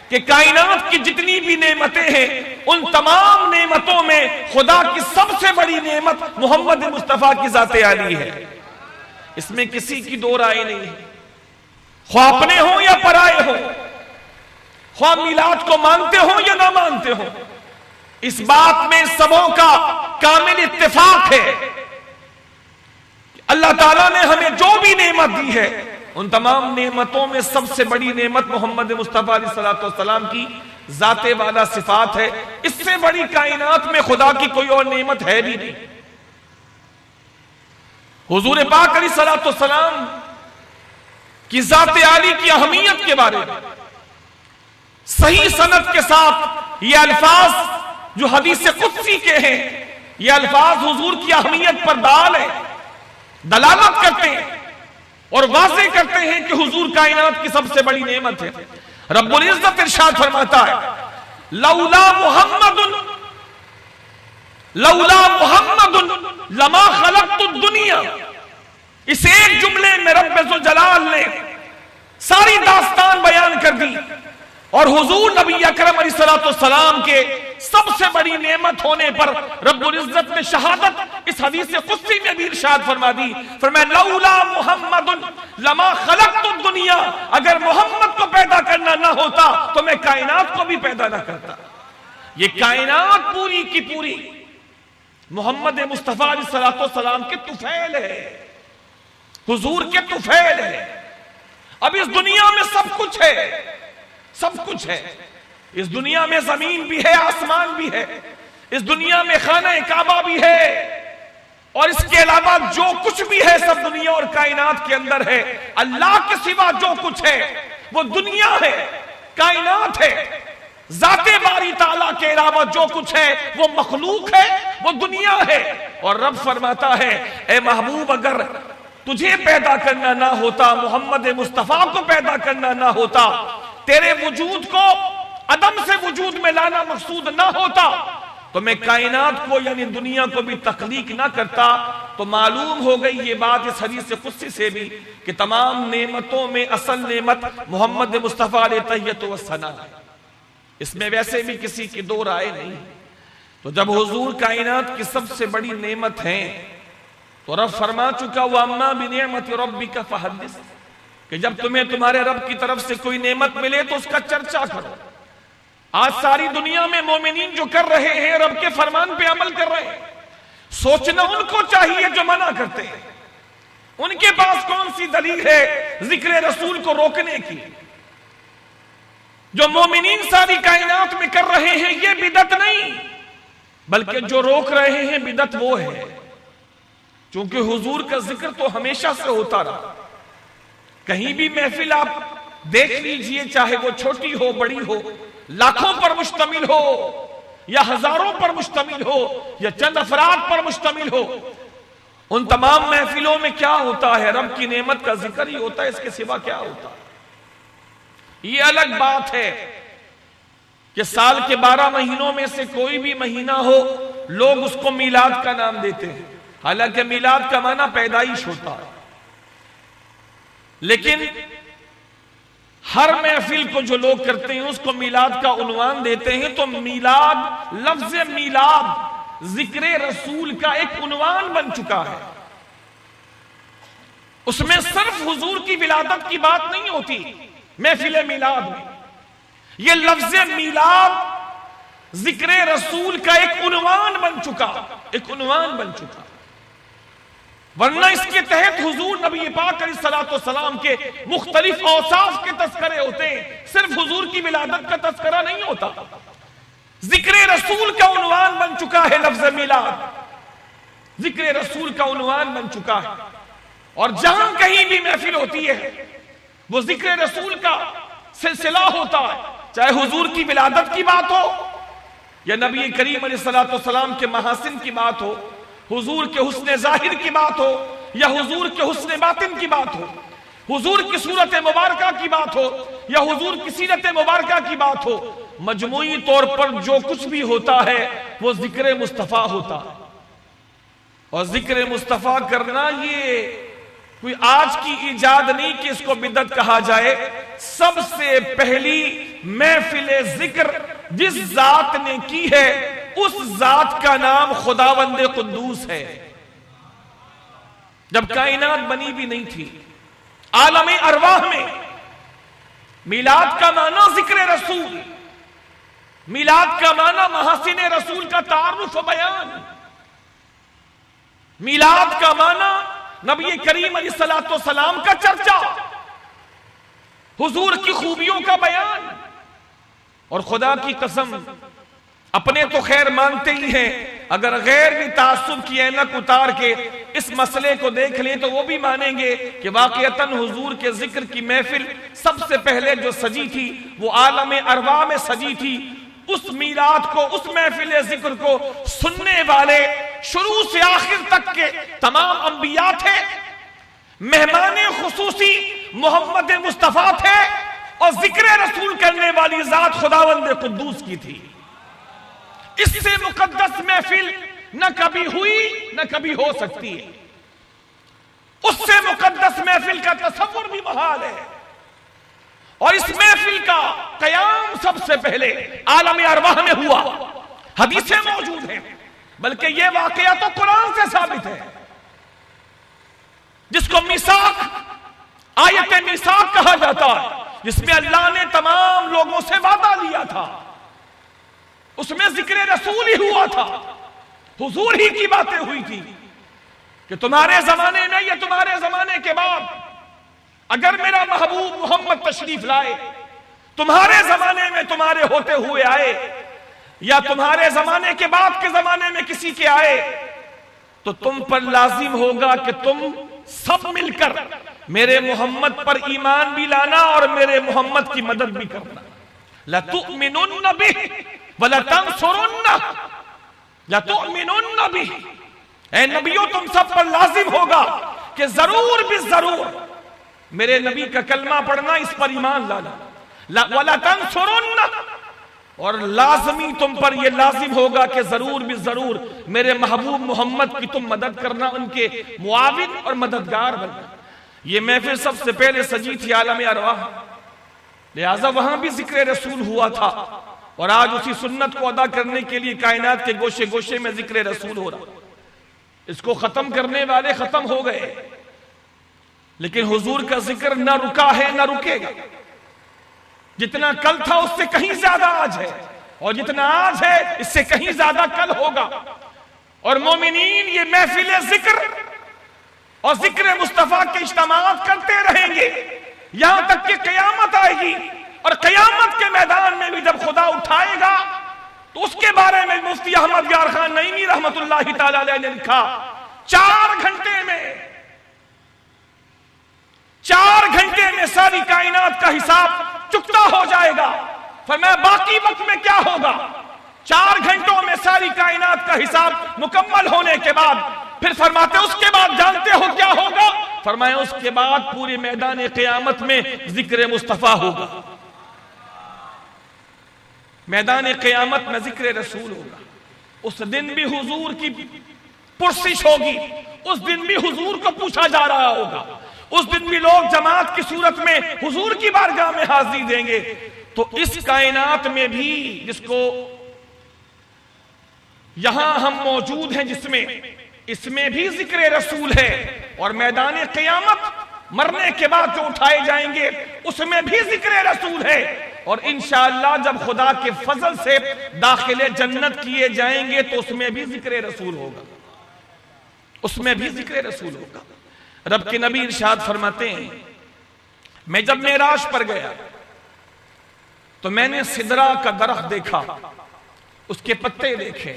کہ کائنات کی جتنی بھی نعمتیں ہیں ان تمام نعمتوں میں خدا کی سب سے بڑی نعمت محمد مصطفیٰ کی ذات عالی ہے۔ اس میں کسی کی دو رائے نہیں ہے، خواہ اپنے ہوں یا پرائے ہوں، خواہ میلاد کو مانتے ہوں یا نہ مانتے ہوں، اس بات میں سبوں کا کامل اتفاق ہے کہ اللہ تعالیٰ نے ہمیں جو بھی نعمت دی ہے ان تمام نعمتوں میں سب سے بڑی نعمت محمد مصطفیٰ علیہ السلام کی ذات والا صفات ہے۔ اس سے بڑی کائنات میں خدا کی کوئی اور نعمت ہے بھی نہیں۔ حضور پاک علیہ السلام کی ذات عالی کی اہمیت کے بارے میں صحیح سند کے ساتھ یہ الفاظ جو حدیث قدسی کے ہیں، یہ الفاظ حضور کی اہمیت پر دلالت کرتے ہیں اور واضح کرتے ہیں کہ حضور کائنات کی سب سے بڑی نعمت ہے۔ رب العزت ارشاد فرماتا ہے لولا محمد لما خلقت الدنیا۔ اس ایک جملے میں رب ذوالجلال نے ساری داستان بیان کر دی اور حضور نبی اکرم علیہ السلام کے سب سے بڑی نعمت ہونے پر رب العزت نے شہادت اس حدیث قدسی میں بھی ارشاد فرما دی، فرمایا لولا محمد لما خلقت الدنیا، اگر محمد کو پیدا کرنا نہ ہوتا تو میں کائنات کو بھی پیدا نہ کرتا۔ یہ کائنات پوری کی پوری محمد مصطفیٰ علیہ السلام کے طفیل ہے، حضور کے طفیل ہے۔ اب اس دنیا میں سب کچھ ہے، سب کچھ ہے. اس دنیا میں زمین بھی ہے، آسمان بھی ہے، اس دنیا میں خانہ کعبہ بھی ہے، اور اس کے علاوہ جو کچھ بھی ہے سب دنیا اور کائنات کے اندر ہے. اللہ کے سوا جو کچھ ہے وہ دنیا ہے، کائنات ہے. ذات باری تعالیٰ کے علاوہ جو کچھ ہے وہ مخلوق ہے، وہ دنیا ہے. اور رب فرماتا ہے اے محبوب اگر تجھے پیدا کرنا نہ ہوتا، محمد مصطفیٰ کو پیدا کرنا نہ ہوتا، تیرے وجود کو عدم سے وجود میں لانا مقصود نہ ہوتا، تو میں کائنات کو یعنی دنیا کو بھی تخلیق نہ کرتا. تو معلوم ہو گئی یہ بات اس حدیث قدسی سے بھی کہ تمام نعمتوں میں اصل نعمت محمد مصطفیٰ علیہ تحیت و ثنا ہے. اس میں ویسے بھی کسی کی دو رائے نہیں. تو جب حضور کائنات کی سب سے بڑی نعمت ہیں تو رب فرما چکا وَأَمَّا بِنِعْمَةِ رَبِّكَ فَحَدِّثْ، کہ جب تمہیں تمہارے رب کی طرف سے کوئی نعمت ملے تو اس کا چرچا کرو. آج ساری دنیا میں مومنین جو کر رہے ہیں رب کے فرمان پہ عمل کر رہے ہیں. سوچنا ان کو چاہیے جو منع کرتے ہیں. ان کے پاس کون سی دلیل ہے ذکر رسول کو روکنے کی؟ جو مومنین ساری کائنات میں کر رہے ہیں یہ بدعت نہیں، بلکہ جو روک رہے ہیں بدعت وہ ہے. چونکہ حضور کا ذکر تو ہمیشہ سے ہوتا رہا. کہیں بھی محفل آپ دیکھ لیجئے، چاہے وہ چھوٹی ہو بڑی ہو، لاکھوں پر مشتمل ہو یا ہزاروں پر مشتمل ہو یا چند افراد پر مشتمل ہو، ان تمام محفلوں میں کیا ہوتا ہے؟ رب کی نعمت کا ذکر ہی ہوتا ہے. اس کے سوا کیا ہوتا ہے؟ یہ الگ بات ہے کہ سال کے 12 مہینوں میں سے کوئی بھی مہینہ ہو لوگ اس کو میلاد کا نام دیتے ہیں، حالانکہ میلاد کا معنی پیدائش ہوتا ہے. لیکن ہر محفل کو جو لوگ کرتے ہیں اس کو میلاد کا عنوان دیتے ہیں. تو میلاد، لفظ میلاد ذکر رسول کا ایک عنوان بن چکا ہے. اس میں صرف حضور کی ولادت کی بات نہیں ہوتی محفل میلاد میں. یہ لفظ میلاد ذکر رسول کا ایک عنوان بن چکا، ایک عنوان بن چکا. ورنہ اس کے تحت حضور نبی پاک علیہ السلام کے مختلف اوصاف کے تذکرے ہوتے ہیں، صرف حضور کی ولادت کا تذکرہ نہیں ہوتا. ذکر رسول کا عنوان بن چکا ہے لفظ میلاد، ذکر رسول کا عنوان بن چکا ہے. اور جہاں کہیں بھی محفل ہوتی ہے وہ ذکر رسول کا سلسلہ ہوتا ہے، چاہے حضور کی ولادت کی بات ہو یا نبی کریم علیہ السلام کے محاسن کی بات ہو، حضور کے حسن ظاہر کی بات ہو یا حضور کے حسن باطن کی بات ہو، حضور کی صورت مبارکہ کی بات ہو یا حضور کی سیرت مبارکہ کی بات ہو. مجموعی طور پر جو کچھ بھی ہوتا ہے وہ ذکر مصطفیٰ ہوتا ہے. اور ذکر مصطفیٰ کرنا یہ کوئی آج کی ایجاد نہیں کہ اس کو بدعت کہا جائے. سب سے پہلی محفل ذکر جس ذات نے کی ہے اس ذات کا نام خداوند قدوس ہے. جب کائنات بنی بھی نہیں تھی، عالم ارواح میں میلاد کا معنی ذکر رسول، میلاد کا معنی محاسن رسول کا تعارف و بیان، میلاد کا معنی نبی کریم علیہ السلام کا چرچا، حضور کی خوبیوں کا بیان. اور خدا کی قسم اپنے تو خیر مانتے ہی ہیں، اگر غیر بھی تعصب کی اینک اتار کے اس مسئلے کو دیکھ لیں تو وہ بھی مانیں گے کہ واقعتاً حضور کے ذکر کی محفل سب سے پہلے جو سجی تھی وہ عالم ارواح میں سجی تھی. اس میلاد کو، اس محفل ذکر کو سننے والے شروع سے آخر تک کے تمام انبیاء تھے، مہمان خصوصی محمد مصطفیٰ تھے، اور ذکر رسول کرنے والی ذات خداوند قدوس کی تھی. اس سے مقدس محفل نہ کبھی ہوئی نہ کبھی ہو سکتی ہے. اس سے مقدس محفل کا تصور بھی محال ہے. اور اس محفل کا قیام سب سے پہلے عالم ارواح میں ہوا. حدیثیں موجود ہیں، بلکہ یہ واقعہ تو قرآن سے ثابت ہے، جس کو میثاق، آیت میثاق کہا جاتا ہے، جس میں اللہ نے تمام لوگوں سے وعدہ لیا تھا. اس میں ذکر رسول ہی ہوا تھا، حضور ہی کی باتیں ہوئی تھی کہ تمہارے زمانے میں یا تمہارے زمانے کے بعد اگر میرا محبوب محمد تشریف لائے تمہارے زمانے میں تمہارے ہوتے ہوئے آئے یا تمہارے زمانے کے بعد کے زمانے میں کسی کے آئے، تو تم پر لازم ہوگا کہ تم سب مل کر میرے محمد پر ایمان بھی لانا اور میرے محمد کی مدد بھی کرنا۔ لَتُؤْمِنُنَّ بِهِ وَلَتَنْصُرُنَّهُ لَتُؤْمِنُنَّ بِهِ، اے نبیوں تم سب پر لازم ہوگا کہ ضرور بھی ضرور میرے نبی کا کلمہ پڑھنا، اس پر ایمان لانا۔ وَلَتَنْصُرُنَّهُ، اور لازمی تم پر یہ لازم ہوگا کہ ضرور بھی ضرور میرے محبوب محمد کی تم مدد کرنا، ان کے معاون اور مددگار بننا۔ یہ محفل سب سے پہلے سجی تھی عالم ارواح، لہٰذا وہاں بھی ذکر رسول ہوا تھا، اور آج اسی سنت کو ادا کرنے کے لیے کائنات کے گوشے گوشے میں ذکر رسول ہو رہا۔ اس کو ختم کرنے والے ختم ہو گئے، لیکن حضور کا ذکر نہ رکا ہے نہ رکے گا۔ جتنا کل تھا اس سے کہیں زیادہ آج ہے، اور جتنا آج ہے اس سے کہیں زیادہ کل ہوگا۔ اور مومنین یہ محفل ذکر اور ذکر مصطفیٰ کے اجتماعات کرتے رہیں گے یہاں تک کہ قیامت آئے گی، اور قیامت کے میدان میں بھی جب خدا اٹھائے گا تو اس کے بارے میں مفتی احمد یار خان نعیمی رحمت اللہ تعالی علیہ نے لکھا، 4 گھنٹے میں ساری کائنات کا حساب چکتا ہو جائے گا۔ فرمایا باقی وقت میں کیا ہوگا؟ 4 گھنٹوں میں ساری کائنات کا حساب مکمل ہونے کے بعد پھر فرماتے اس کے بعد جانتے ہو کیا ہوگا؟ فرمایا اس کے بعد پورے میدان قیامت میں ذکر مصطفیٰ ہوگا، میدان قیامت میں ذکر رسول ہوگا۔ اس دن بھی حضور کی پرسش ہوگی، اس دن بھی حضور کو پوچھا جا رہا ہوگا، اس دن بھی لوگ جماعت کی صورت میں حضور کی بارگاہ میں حاضری دیں گے۔ تو اس کائنات میں بھی جس کو یہاں ہم موجود ہیں اس میں بھی ذکر رسول ہے، اور میدان قیامت مرنے کے بعد جو اٹھائے جائیں گے اس میں بھی ذکر رسول ہے، اور انشاءاللہ جب خدا کے فضل سے داخل جنت کیے جائیں گے تو اس میں بھی ذکر رسول ہوگا، اس میں بھی ذکر رسول ہوگا۔ رب کے نبی ارشاد فرماتے ہیں، میں جب معراج پر گیا تو میں نے سدرہ کا درخت دیکھا، اس کے پتے دیکھے۔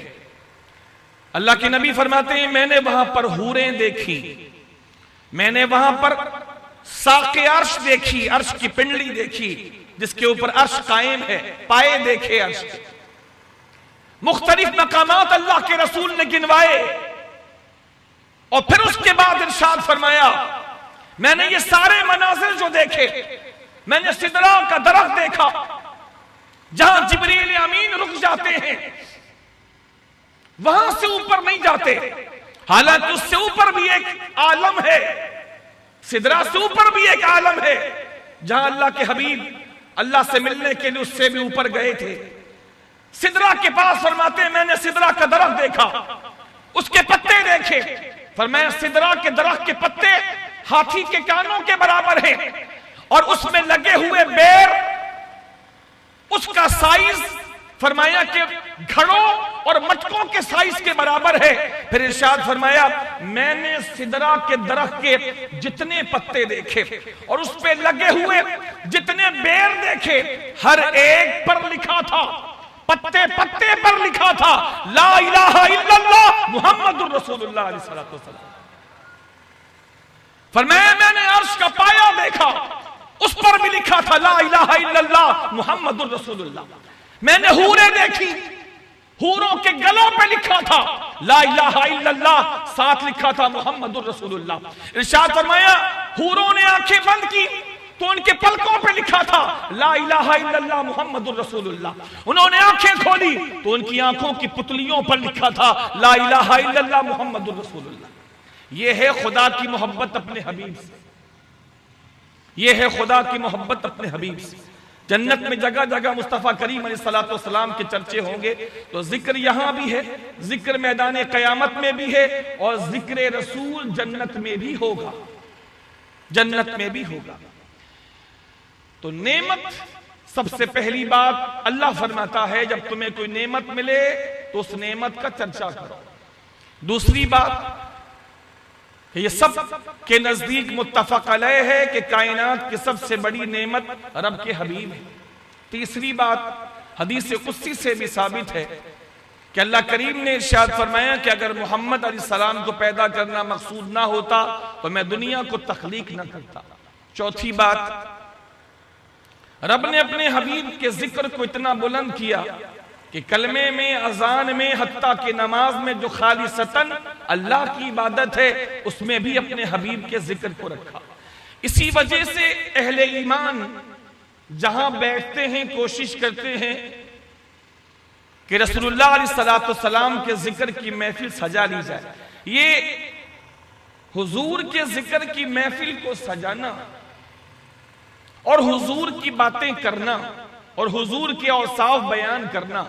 اللہ کے نبی فرماتے ہیں میں نے وہاں پر حوریں دیکھی، میں نے وہاں پر ساق عرش دیکھی، عرش کی پنڈلی دیکھی جس کے اوپر عرش قائم ہے، پائے دیکھے عرش کے، مختلف مقامات اللہ کے رسول نے گنوائے، اور پھر اس کے بعد ارشاد فرمایا میں نے یہ سارے مناظر جو دیکھے، میں نے سدرہ کا درخت دیکھا جہاں جبریل امین رک جاتے ہیں، وہاں سے اوپر نہیں جاتے، حالانکہ اس سے اوپر بھی ایک عالم ہے، سدرہ سے اوپر بھی ایک عالم ہے جہاں اللہ کے حبیب اللہ سے ملنے کے لیے اس سے بھی اوپر گئے تھے۔ سدرہ کے پاس فرماتے ہیں میں نے سدرہ کا درخت دیکھا، اس کے پتے دیکھے، فرمایا سدرہ کے درخت کے پتے ہاتھی کے کانوں کے برابر ہیں، اور اس میں لگے ہوئے بیر اس کا سائز فرمایا کہ گھڑوں اور مٹکوں کے سائز کے برابر ہے۔ پھر ارشاد فرمایا میں نے سدرہ کے درخت کے جتنے پتے دیکھے اور اس پہ لگے ہوئے جتنے بیر دیکھے، ہر ایک پر لکھا تھا، پتے پتے پر لکھا تھا لا الہ الا اللہ محمد الرسول اللہ علیہ السلام۔ فرمایا میں نے عرش کا پایا دیکھا، اس پر بھی لکھا تھا لا الہ الا اللہ محمد الرسول اللہ۔ میں نے حوریں دیکھی، حوروں کے گلوں پہ لکھا تھا لا الہ الا اللہ، ساتھ لکھا تھا محمد الرسول اللہ۔ ارشاد فرمایا حوروں نے آنکھیں بند کی تو ان کے پلکوں پہ لکھا تھا لا الہ الا اللہ محمد الرسول اللہ۔ انہوں نے آنکھیں کھولی تو ان کی آنکھوں کی پتلیوں پر لکھا تھا لا الہ الا اللہ محمد الرسول اللہ۔ یہ ہے خدا کی محبت اپنے حبیب سے، یہ ہے خدا کی محبت اپنے حبیب سے۔ جنت میں جگہ جگہ مصطفیٰ کریم علیہ السلام کے چرچے ہوں گے، تو ذکر یہاں بھی ہے، ذکر میدان قیامت میں بھی ہے، اور ذکر رسول جنت میں بھی ہوگا، جنت میں بھی ہوگا۔ تو نعمت سب سے پہلی بات اللہ فرماتا ہے جب تمہیں کوئی نعمت ملے تو اس نعمت کا چرچا کرو۔ دوسری بات کہ یہ سب کے نزدیک متفق علیہ ہے کہ کائنات کی سب سے بڑی نعمت رب کے حبیب ہے، تیسری بات حدیث قدسی سے بھی ثابت ہے کہ اللہ کریم نے ارشاد فرمایا کہ اگر محمد علیہ السلام کو پیدا کرنا مقصود نہ ہوتا تو میں دنیا کو تخلیق نہ کرتا۔ چوتھی بات، رب نے اپنے حبیب کے ذکر کو اتنا بلند کیا کہ کلمے میں، اذان میں، حتیٰ کہ نماز میں جو خالصتاً اللہ کی عبادت ہے اس میں بھی اپنے حبیب کے ذکر کو رکھا۔ اسی وجہ سے اہل ایمان جہاں بیٹھتے ہیں کوشش کرتے ہیں کہ رسول اللہ علیہ السلام کے ذکر کی محفل سجا لی جائے۔ یہ حضور کے ذکر کی محفل کو سجانا اور حضور کی باتیں کرنا اور حضور کے اوصاف بیان کرنا،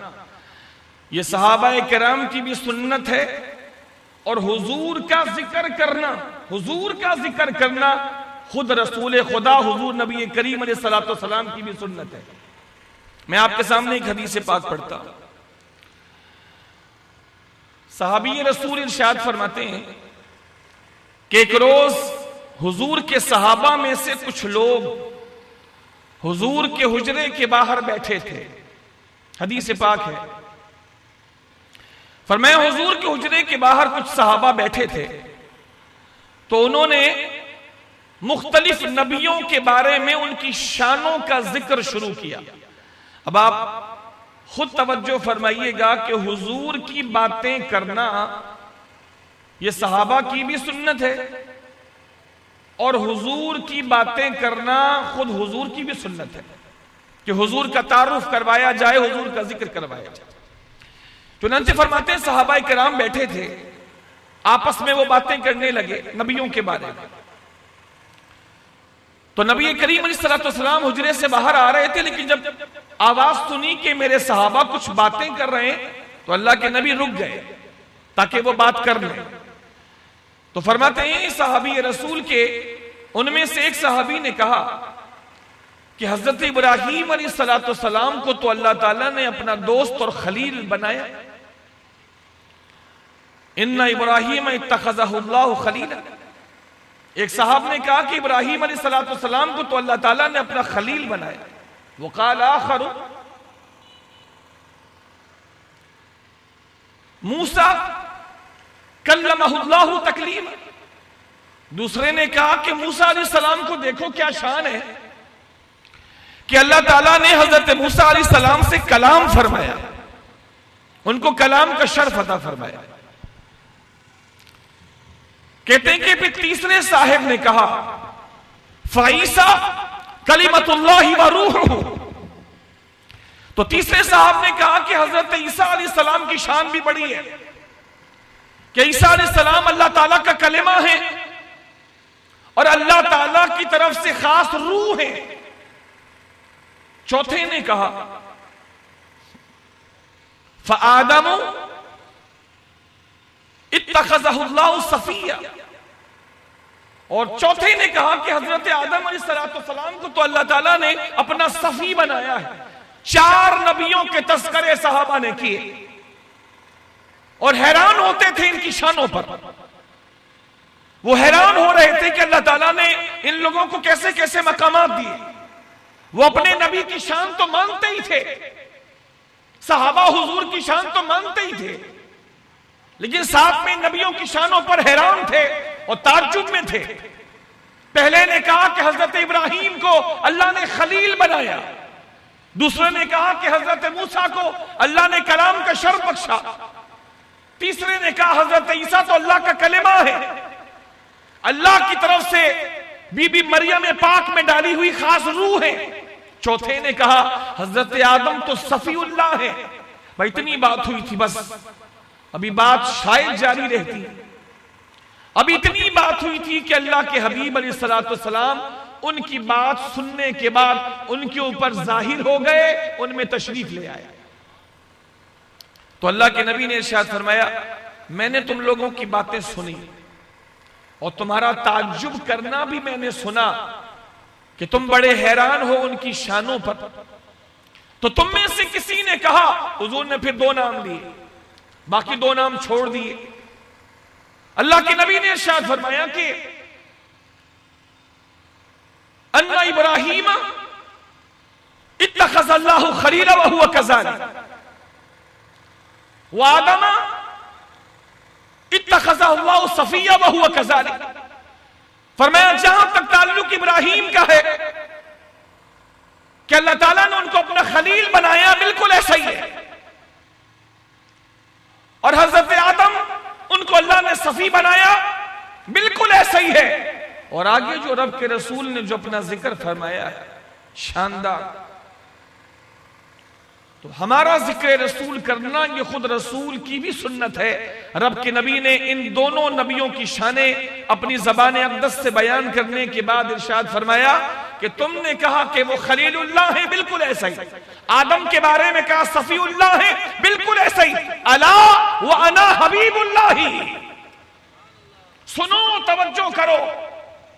یہ صحابہ کرام کی بھی سنت ہے، اور حضور کا ذکر کرنا خود رسول خدا حضور نبی کریم علیہ السلام کی بھی سنت ہے۔ میں آپ کے سامنے ایک حدیث پاک پڑھتا ہوں۔ صحابی رسول ارشاد فرماتے ہیں کہ ایک روز حضور کے صحابہ میں سے کچھ لوگ حضور کے حجرے کے باہر بیٹھے تھے۔ حدیث پاک ہے، فرمایا حضور کے حجرے کے باہر کچھ صحابہ بیٹھے تھے تو انہوں نے مختلف نبیوں کے بارے میں ان کی شانوں کا ذکر شروع کیا۔ اب آپ خود توجہ فرمائیے گا کہ حضور کی باتیں کرنا یہ صحابہ کی بھی سنت ہے، اور حضور کی باتیں کرنا خود حضور کی بھی سنت ہے کہ حضور کا تعارف کروایا جائے، حضور کا ذکر کروایا جائے۔ چنانچہ فرماتے ہیں صحابہ کرام بیٹھے تھے، آپس میں وہ باتیں کرنے لگے نبیوں کے بارے میں۔ تو نبی کریم علیہ السلام حجرے سے باہر آ رہے تھے، لیکن جب آواز سنی کہ میرے صحابہ کچھ باتیں کر رہے ہیں تو اللہ کے نبی رک گئے تاکہ وہ بات کر لیں۔ تو فرماتے ہیں صحابی رسول کے ان میں سے ایک صحابی نے کہا کہ حضرت ابراہیم علیہ السلام کو تو اللہ تعالیٰ نے اپنا دوست اور خلیل بنایا، ان ابراہیم اتخذہ اللہ خلیلا۔ ایک صحاب نے کہا کہ ابراہیم علیہ السلام کو تو اللہ تعالیٰ نے اپنا خلیل بنایا۔ وقال آخر موسیٰ کلمہ اللہ تکلیم، دوسرے نے کہا کہ موسیٰ علیہ السلام کو دیکھو کیا شان ہے کہ اللہ تعالیٰ نے حضرت موسیٰ علیہ السلام سے کلام فرمایا، ان کو کلام کا شرف عطا فرمایا۔ کہتے ہیں کہ پھر تیسرے صاحب نے کہا فعیسیٰ کلمۃ اللہ و روحہ، تو تیسرے صاحب نے کہا کہ حضرت عیسیٰ علیہ السلام کی شان بھی بڑی ہے کہ عیسیٰ علیہ السلام اللہ تعالیٰ کا کلمہ ہے اور اللہ تعالیٰ کی طرف سے خاص روح ہے۔ چوتھے نے کہا فآدم اتخذہ اللہ صفیہ، اور چوتھے نے کہا کہ حضرت آدم علیہ السلام کو تو اللہ تعالیٰ نے اپنا صفی بنایا ہے۔ 4 نبیوں کے تذکرے صحابہ نے کیے اور حیران ہوتے تھے ان کی شانوں پر۔ وہ حیران ہو رہے تھے کہ اللہ تعالیٰ نے ان لوگوں کو کیسے کیسے مقامات دیے۔ وہ اپنے نبی کی شان تو مانتے ہی تھے، صحابہ حضور کی شان تو مانتے ہی تھے، لیکن ساتھ میں نبیوں کی شانوں پر حیران تھے اور تعجب میں تھے۔ پہلے نے کہا کہ حضرت ابراہیم کو اللہ نے خلیل بنایا، دوسرے نے کہا کہ حضرت موسیٰ کو اللہ نے کلام کا شرف بخشا، تیسرے نے کہا حضرت عیسیٰ تو اللہ کا کلمہ ہے، اللہ کی طرف سے بی بی مریم پاک میں ڈالی ہوئی خاص روح ہے، چوتھے نے کہا حضرت آدم تو صفی اللہ ہے۔ بھائی اتنی بات ہوئی تھی، بس ابھی بات شاید جاری رہتی، ابھی اتنی بات ہوئی تھی کہ اللہ کے حبیب علیہ السلام ان کی بات سننے کے بعد ان کے اوپر ظاہر ہو گئے، ان میں تشریف لے آیا۔ تو اللہ کے نبی نے ارشاد فرمایا میں نے تم لوگوں کی باتیں سنی اور تمہارا تعجب کرنا بھی میں نے سنا کہ تم بڑے حیران ہو ان کی شانوں پر۔ تو تم میں سے کسی نے کہا، حضور نے پھر 2 نام دیے، باقی 2 نام چھوڑ دیے۔ اللہ کے نبی نے ارشاد فرمایا کہ ان ابراہیم اتخذ اللہ خلیلا وہو کذالک وآدم اتخذ اللہ صفیہ وہو کذالک. فرمایا جہاں تک تعلق ابراہیم کا ہے کہ اللہ تعالیٰ نے ان کو اپنا خلیل بنایا، بالکل ایسا ہی ہے. اور حضرت آدم ان کو اللہ نے صفی بنایا، بالکل ایسا ہی ہے. اور آگے جو رب کے رسول نے جو اپنا ذکر فرمایا ہے شاندار. تو ہمارا ذکر رسول کرنا یہ خود رسول کی بھی سنت ہے. رب کے نبی نے ان دونوں نبیوں کی شانیں اپنی زبان اقدس سے بیان کرنے کے بعد ارشاد فرمایا کہ تم نے کہا کہ وہ خلیل اللہ ہے، بالکل ایسا ہی. آدم کے بارے میں کہا صفی اللہ ہے، بالکل ایسا ہی. الا وانا حبیب اللہ، سنو توجہ کرو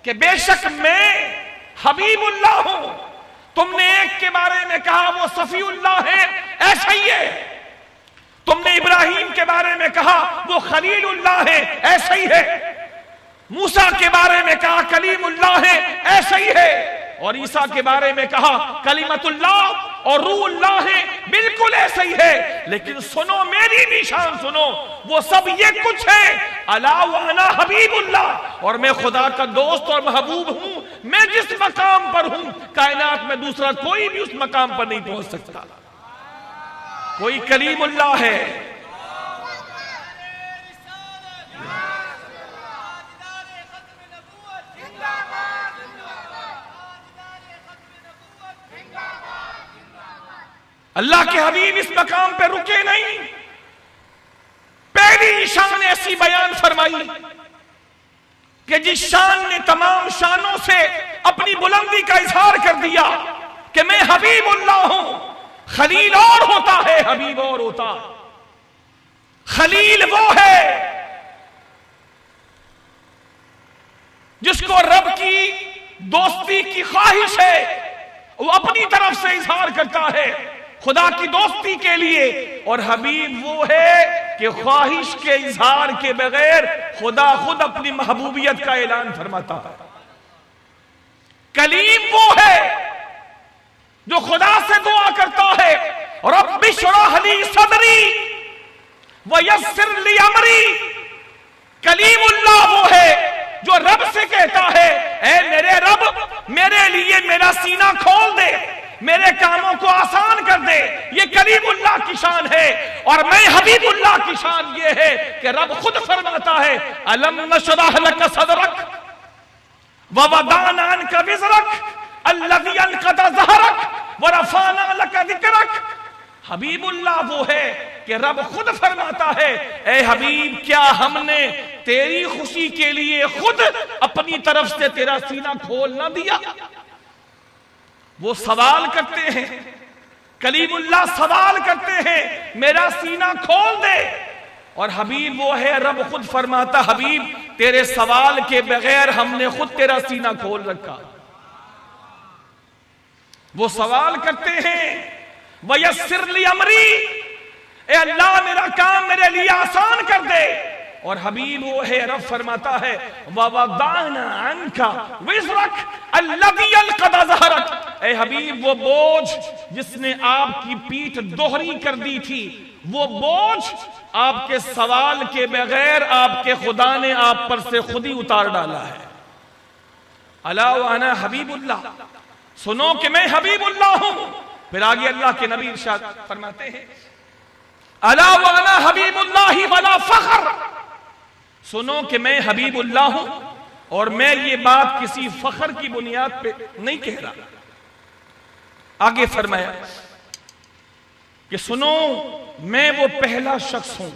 کہ بے شک میں حبیب اللہ ہوں. تم نے ایک کے بارے میں کہا وہ صفی اللہ ہے، ایسا ہی ہے. تم نے ابراہیم کے بارے میں کہا وہ خلیل اللہ ہے، ایسا ہی ہے. موسیٰ کے بارے میں کہا کلیم اللہ ہے، ایسا ہی ہے. اور عیسیٰ کے بارے میں کہا کلمت اللہ اور روح اللہ ہے، بالکل ایسا ہی ہے. لیکن سنو میری بھی شان سنو، وہ سب یہ کچھ ہے. الا وانا حبیب اللہ، اور میں خدا کا دوست اور محبوب ہوں. میں جس مقام پر ہوں کائنات میں دوسرا کوئی بھی اس مقام پر نہیں پہنچ سکتا. کوئی کلیم اللہ ہے، اللہ کے حبیب اس مقام پہ رکے نہیں. پہلی شان ایسی بیان فرمائی کہ جس شان نے تمام شانوں سے اپنی بلندی کا اظہار کر دیا کہ میں حبیب اللہ ہوں. خلیل اور ہوتا ہے، حبیب اور ہوتا. خلیل وہ ہے جس کو رب کی دوستی کی خواہش ہے، وہ اپنی طرف سے اظہار کرتا ہے خدا کی دوستی کے لیے. اور حبیب وہ ہے کہ خواہش کے اظہار کے بغیر خدا خود اپنی محبوبیت کا اعلان فرماتا ہے. کلیم وہ ہے جو خدا سے دعا کرتا ہے رب اشرح لی صدری ویسر لی امری. کلیم اللہ وہ ہے جو رب سے کہتا ہے اے میرے رب میرے لیے میرا سینہ کھول دے، میرے کاموں کو آسان کر دے. یہ کلیم اللہ کی شان ہے. اور میں حبیب اللہ کی شان یہ ہے کہ رب خود فرماتا ہے الم نشرح لک صدرک ووضعنا عنک وزرک الذی انقض ظہرک ورفعنا لک ذکرک. حبیب اللہ وہ ہے کہ رب خود فرماتا ہے اے حبیب کیا ہم نے تیری خوشی کے لیے خود اپنی طرف سے تیرا سینہ کھول نہ دیا. وہ سوال کرتے ہیں، کلیم اللہ سوال کرتے ہیں میرا سینہ کھول دے. اور حبیب وہ ہے رب خود فرماتا حبیب تیرے سوال کے بغیر ہم نے خود تیرا سینہ کھول رکھا. وہ سوال کرتے ہیں وَيَسِّرْ لِي أَمْرِي، اے اللہ میرا کام میرے لیے آسان کر دے. اور حبیب وہ ہے رب فرماتا ہے وَوَضَعْنَا عَنْكَ وِزْرَكَ الَّذِي أَنْقَضَ ظَهْرَكَ. اے حبیب وہ بوجھ جس نے آپ کی پیٹھ دوہری کر دی تھی، وہ بوجھ آپ کے سوال کے بغیر آپ کے خدا نے آپ پر سے خود ہی اتار ڈالا ہے. الا وانا حبیب اللہ، سنو کہ میں حبیب اللہ ہوں. پھر آگے اللہ کے نبی ارشاد فرماتے ہیں الا وانا حبیب اللہ ولا فخر، سنو کہ میں حبیب اللہ ہوں اور میں یہ بات کسی فخر کی بنیاد پہ نہیں کہہ رہا. آگے فرمایا کہ سنو میں وہ پہلا شخص ہوں،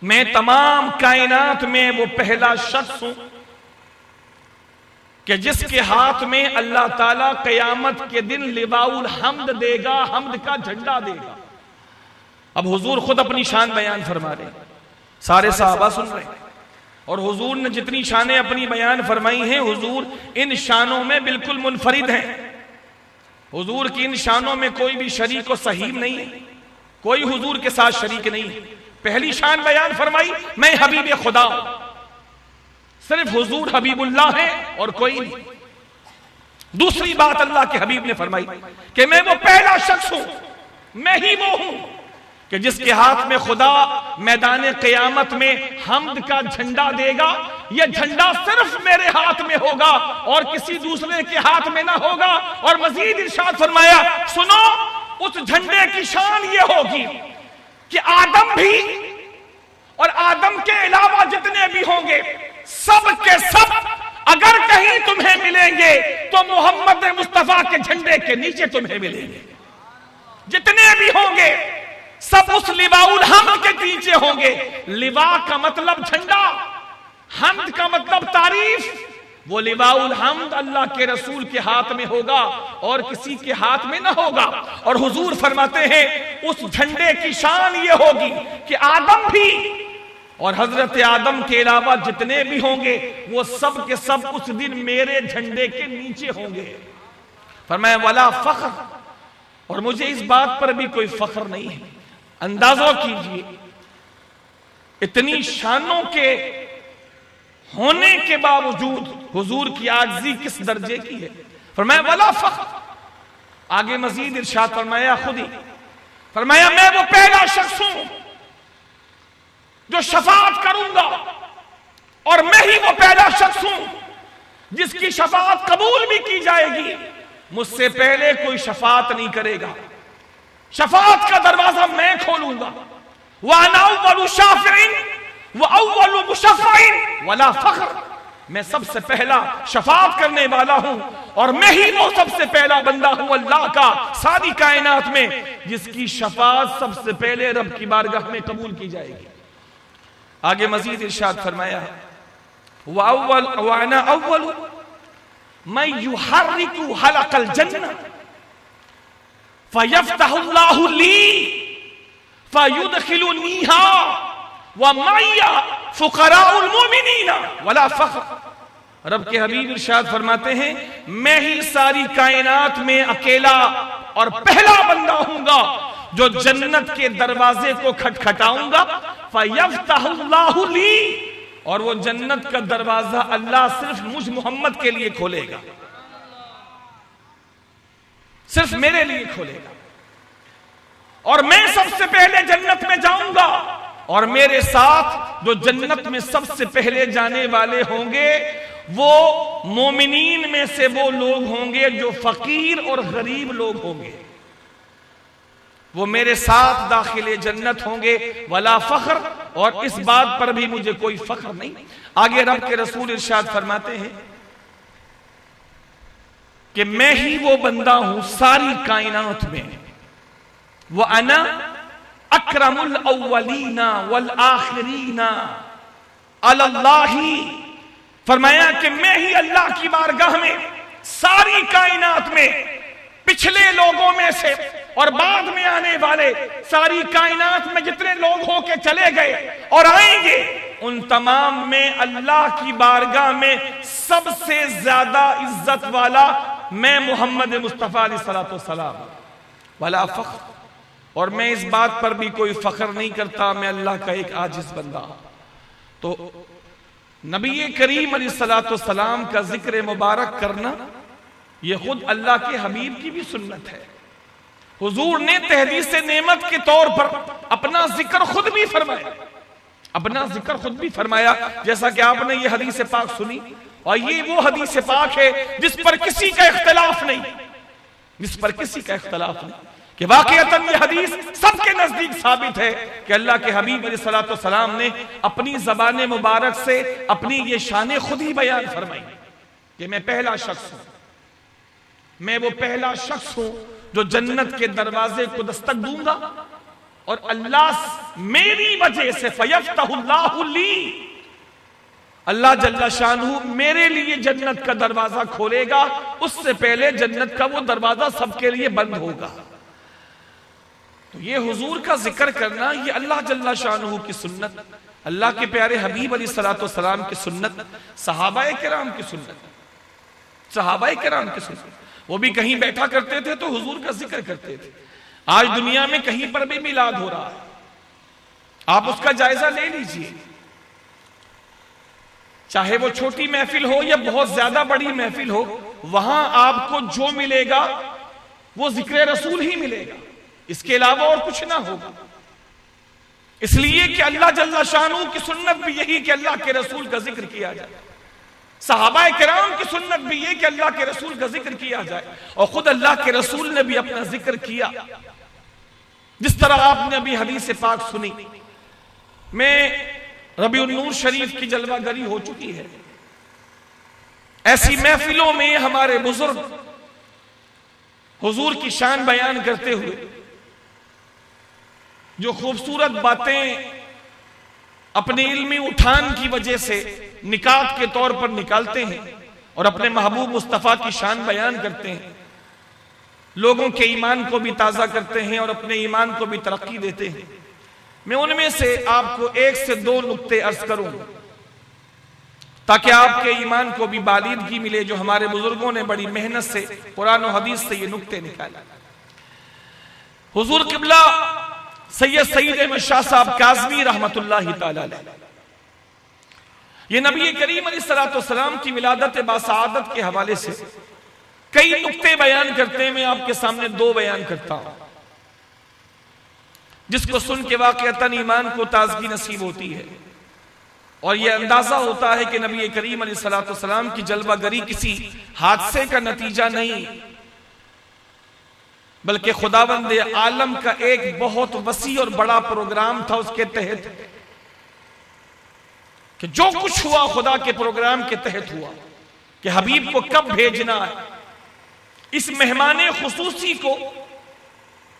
میں تمام کائنات میں وہ پہلا شخص ہوں کہ جس کے ہاتھ میں اللہ تعالیٰ قیامت کے دن لواء الحمد دے گا، حمد کا جھنڈا دے گا. اب حضور خود اپنی شان بیان فرما رہے ہیں، سارے صحابہ سن رہے ہیں. اور حضور نے جتنی شانیں اپنی بیان فرمائی ہیں حضور ان شانوں میں بالکل منفرد ہیں. حضور کی ان شانوں میں کوئی بھی شریک و صحیح نہیں ہے، کوئی حضور کے ساتھ شریک نہیں ہے. پہلی شان بیان فرمائی میں حبیب خدا ہوں، صرف حضور حبیب اللہ ہے اور کوئی نہیں. دوسری بات اللہ کے حبیب نے فرمائی کہ میں وہ پہلا شخص ہوں، میں ہی وہ ہوں کہ جس کے ہاتھ میں خدا میدان قیامت میں حمد کا جھنڈا دے گا، یہ جھنڈا صرف میرے ہاتھ میں ہوگا اور کسی دوسرے کے ہاتھ میں نہ ہوگا۔ اور مزید ارشاد فرمایا، سنو اس جھنڈے کی شان یہ ہوگی کہ آدم بھی اور آدم کے علاوہ جتنے بھی ہوں گے سب کے سب اگر کہیں تمہیں ملیں گے تو محمد مصطفیٰ کے جھنڈے کے نیچے تمہیں ملیں گے۔ جتنے بھی ہوں گے سب اس لواء الحمد کے نیچے ہوں گے۔ لواء کا مطلب جھنڈا، حمد کا مطلب تعریف۔ وہ لواء الحمد اللہ کے رسول کے ہاتھ میں ہوگا اور کسی کے ہاتھ میں نہ ہوگا۔ اور حضور فرماتے ہیں اس جھنڈے کی شان یہ ہوگی کہ آدم بھی اور حضرت آدم کے علاوہ جتنے بھی ہوں گے وہ سب کے سب اس دن میرے جھنڈے کے نیچے ہوں گے۔ فرمایا ولا فخر، اور مجھے اس بات پر بھی کوئی فخر نہیں ہے۔ اندازہ کیجئے اتنی شانوں کے ہونے کے باوجود حضور کی عاجزی کس درجے کی ہے۔ فرمایا ولا فخر، آگے مزید ارشاد فرمایا خود ہی فرمایا میں وہ پہلا شخص ہوں جو شفاعت کروں گا، اور میں ہی وہ پہلا شخص ہوں جس کی شفاعت قبول بھی کی جائے گی۔ مجھ سے پہلے کوئی شفاعت نہیں کرے گا، شفاعت کا دروازہ میں کھولوں گا۔ وَأَنَا أَوَّلُ شَافِعٍ وَأَوَّلُ مُشَفَّعٍ وَلَا فَخْرٍ، میں سب سے پہلا شفاعت کرنے والا ہوں اور میں ہی وہ سب سے پہلا بندہ ہوں اللہ کا ساری کائنات میں جس کی شفاعت سب سے پہلے رب کی بارگاہ میں قبول کی جائے گی۔ آگے مزید ارشاد فرمایا وَأَنَا أَوَّلُ مَن يُحَرِّكُ حَلَقَ الْجَنَّةِ فَيَفْتَحُ اللَّهُ لِي فَيُدْخِلُنِيهَا وَمَعِيَ فُقَرَاءُ الْمُؤْمِنِينَ وَلَا فَخْرٍ۔ رب کے حبیب ارشاد فرماتے ہیں میں ہی ساری کائنات میں اکیلا اور پہلا بندہ ہوں گا جو جنت کے دروازے کو کھٹکھٹاؤں گا۔ فَيَفْتَحُ اللَّهُ لِي، اور وہ جنت کا دروازہ اللہ صرف مجھ محمد کے لیے کھولے گا، صرف میرے لیے کھولے گا، اور میں سب سے پہلے جنت میں جاؤں گا، اور میرے ساتھ جو جنت میں سب سے پہلے جانے والے ہوں گے وہ مومنین میں سے وہ لوگ ہوں گے جو فقیر اور غریب لوگ ہوں گے، وہ میرے ساتھ داخل جنت ہوں گے۔ ولا فخر، اور اس بات پر بھی مجھے کوئی فخر نہیں۔ آگے رب کے رسول ارشاد فرماتے ہیں کہ میں ہی وہ بندہ ہوں ساری کائنات میں، وَأَنَا أَكْرَمُ الْأَوَّلِينَ وَالْآخِرِينَ عَلَى اللَّهِ، فرمایا کہ میں ہی اللہ کی بارگاہ میں ساری کائنات میں پچھلے لوگوں میں سے اور بعد میں آنے والے ساری کائنات میں جتنے لوگ ہو کے چلے گئے اور آئیں گے ان تمام میں اللہ کی بارگاہ میں سب سے زیادہ عزت والا میں محمد مصطفیٰ علیہ السلام۔ ولا فخر، اور میں اس بات پر بھی کوئی فخر نہیں کرتا میں اللہ کا ایک عاجز بندہ۔ تو نبی کریم علیہ السلام کا ذکر مبارک کرنا یہ خود اللہ کے حبیب کی بھی سنت ہے۔ حضور نے تحدیث نعمت کے طور پر اپنا ذکر خود بھی فرمایا، اپنا ذکر خود بھی فرمایا، جیسا کہ آپ نے یہ حدیث پاک سنی، اور یہ وہ حدیث پاک ہے جس پر کسی کا اختلاف نہیں، جس پر کسی کا اختلاف نہیں، کہ واقعتاً یہ حدیث سب کے نزدیک ثابت ہے کہ اللہ کے حبیب علیہ السلام نے اپنی زبان مبارک سے اپنی یہ شان خود ہی بیان فرمائی کہ میں پہلا شخص ہوں، میں وہ پہلا شخص ہوں جو جنت کے دروازے کو دستک دوں گا، اور اللہ میری وجہ سے فَيَفْتَحُ اللَّهُ لِي، اللہ جل شانہ میرے لیے جنت کا دروازہ کھولے گا، اس سے پہلے جنت کا وہ دروازہ سب کے لیے بند ہوگا۔ تو یہ حضور کا ذکر کرنا یہ اللہ جل شانہ کی سنت، اللہ کے پیارے حبیب علیہ السلام کی سنت، صحابہ کرام کی سنت، صحابہ کرام کی سنت۔ وہ بھی کہیں بیٹھا کرتے تھے تو حضور کا ذکر کرتے تھے۔ آج دنیا میں کہیں پر بھی میلاد ہو رہا ہے، آپ اس کا جائزہ لے لیجئے، چاہے وہ چھوٹی محفل ہو یا بہت زیادہ بڑی محفل ہو، وہاں آپ کو جو ملے گا وہ ذکر رسول ہی ملے گا، اس کے علاوہ اور کچھ نہ ہوگا۔ اس لیے کہ اللہ جل شانہ کی سنت بھی یہی کہ اللہ کے رسول کا ذکر کیا جائے، صحابہ کرام کی سنت بھی یہ کہ اللہ کے رسول کا ذکر کیا جائے، اور خود اللہ کے رسول نے بھی اپنا ذکر کیا، جس طرح آپ نے ابھی حدیث پاک سنی۔ میں ربیع النور شریف کی جلوہ گری ہو چکی ہے، ایسی محفلوں میں ہمارے بزرگ حضور کی شان بیان کرتے ہوئے جو خوبصورت باتیں اپنے علمی اٹھان کی وجہ سے نکات کے طور پر نکالتے ہیں اور اپنے محبوب مصطفیٰ کی شان بیان کرتے ہیں، لوگوں کے ایمان کو بھی تازہ کرتے ہیں اور اپنے ایمان کو بھی ترقی دیتے ہیں۔ میں ان میں سے آپ کو 1 سے 2 نکتے عرض کروں تاکہ آپ کے ایمان کو بھی بالیدگی ملے، جو ہمارے بزرگوں نے بڑی محنت سے قرآن و حدیث سے یہ نکتے نکالے۔ حضور قبلہ سید احمد شاہ صاحب کاظمی رحمت اللہ تعالی علیہ، یہ نبی کریم علیہ السلام کی ولادت باسعادت کے حوالے سے کئی نکتے بیان کرتے ہیں۔ میں آپ کے سامنے 2 بیان کرتا ہوں، جس کو سن کے واقعتاً ایمان کو تازگی نصیب ہوتی ہے، اور یہ اندازہ ہوتا ہے کہ نبی کریم علیہ السلام کی جلوہ گری کسی حادثے کا نتیجہ نہیں، بلکہ خداوند عالم کا ایک بہت وسیع اور بڑا پروگرام تھا۔ اس کے تحت کہ جو کچھ ہوا خدا کے پروگرام کے تحت ہوا، کہ حبیب کو کب بھیجنا ہے، اس مہمان خصوصی کو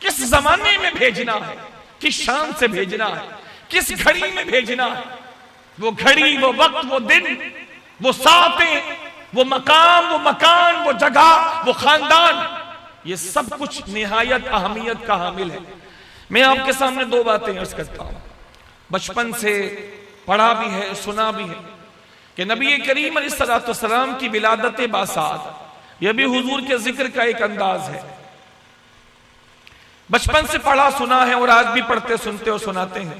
کس زمانے میں بھیجنا ہے، کس شان سے بھیجنا ہے، کس گھڑی میں بھیجنا ہے، وہ گھڑی، وہ وقت، وہ دن، وہ ساعتیں، وہ مقام، وہ مکان، وہ جگہ، وہ خاندان، یہ سب کچھ نہایت اہمیت کا حامل ہے۔ میں آپ کے سامنے 2 باتیں عرض کرتا ہوں، بچپن سے پڑھا بھی ہے، سنا بھی ہے، کہ نبی کریم علیہ السلام کی ولادت باسعادت، یہ بھی حضور کے ذکر کا ایک انداز ہے۔ بچپن سے پڑھا سنا ہے اور آج بھی پڑھتے سنتے اور سناتے ہیں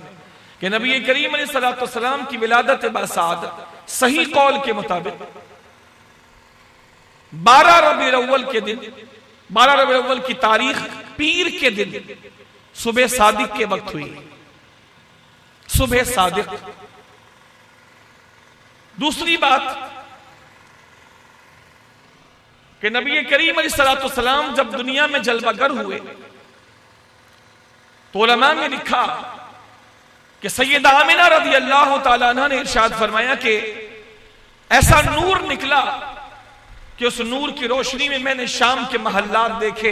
کہ نبی کریم علیہ السلام کی ولادت باسعادت صحیح قول کے مطابق 12 ربیع الاول کے دن، 12 ربیع الاول کی تاریخ پیر کے دن صبح صادق کے وقت ہوئی، صبح صادق۔ دوسری بات کہ نبی کریم علیہ السلام جب دنیا میں جلوہ گر ہوئے تو علماء نے لکھا کہ سیدہ آمنہ رضی اللہ تعالیٰ عنہ نے ارشاد فرمایا کہ ایسا نور نکلا کہ اس نور کی روشنی میں نے شام کے محلات دیکھے،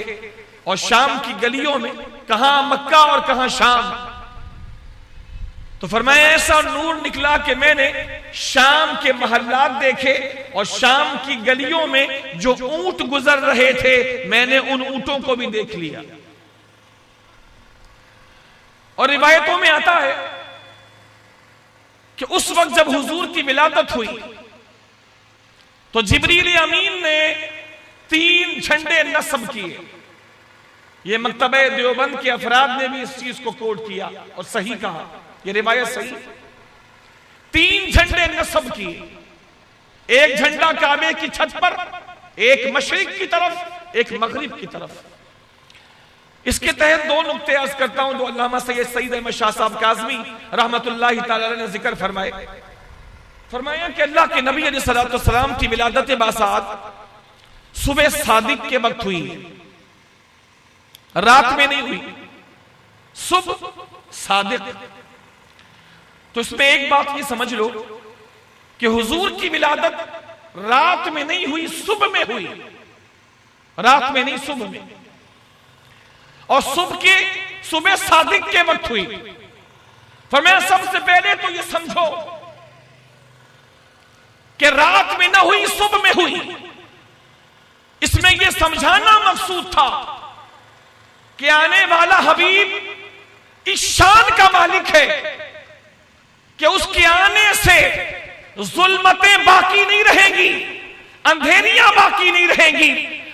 اور شام کی گلیوں میں کہاں مکہ اور کہاں شام، تو فرمایا ایسا نور نکلا کہ میں نے شام کے محلات دیکھے، اور شام کی گلیوں میں جو اونٹ گزر رہے تھے میں نے ان اونٹوں کو بھی دیکھ لیا۔ اور روایتوں میں آتا ہے کہ اس وقت جب حضور کی ولادت ہوئی تو جبریل امین نے 3 جھنڈے نصب کیے۔ یہ مکتبہ دیوبند کے افراد نے بھی اس چیز کو کوٹ کیا اور صحیح کہا، یہ روایت صحیح۔ 3 جھنڈے نصب کیے، ایک جھنڈا کعبے کی چھت پر، ایک مشرق کی طرف، ایک مغرب کی طرف۔ اس کے تحت 2 نکتے عرض کرتا ہوں جو علامہ سید احمد شاہ صاحب کاظمی رحمت اللہ تعالی نے ذکر فرمائے۔ فرمایا کہ اللہ کے نبی علیہ السلام کی ولادت باسعادت صبح صادق کے وقت ہوئی، رات میں نہیں ہوئی، صبح صادق۔ تو اس میں ایک بات یہ سمجھ لو کہ حضور کی ولادت رات میں نہیں ہوئی، صبح میں ہوئی، رات میں نہیں صبح میں، اور صبح صادق کے وقت ہوئی۔ فرمایا سب سے پہلے تو یہ سمجھو کہ رات میں نہ ہوئی، صبح میں ہوئی۔ اس میں یہ سمجھانا مقصود تھا کہ آنے والا حبیب اس شان کا مالک ہے کہ اس کے آنے سے ظلمتیں باقی نہیں رہیں گی، اندھیریاں باقی نہیں رہیں گی،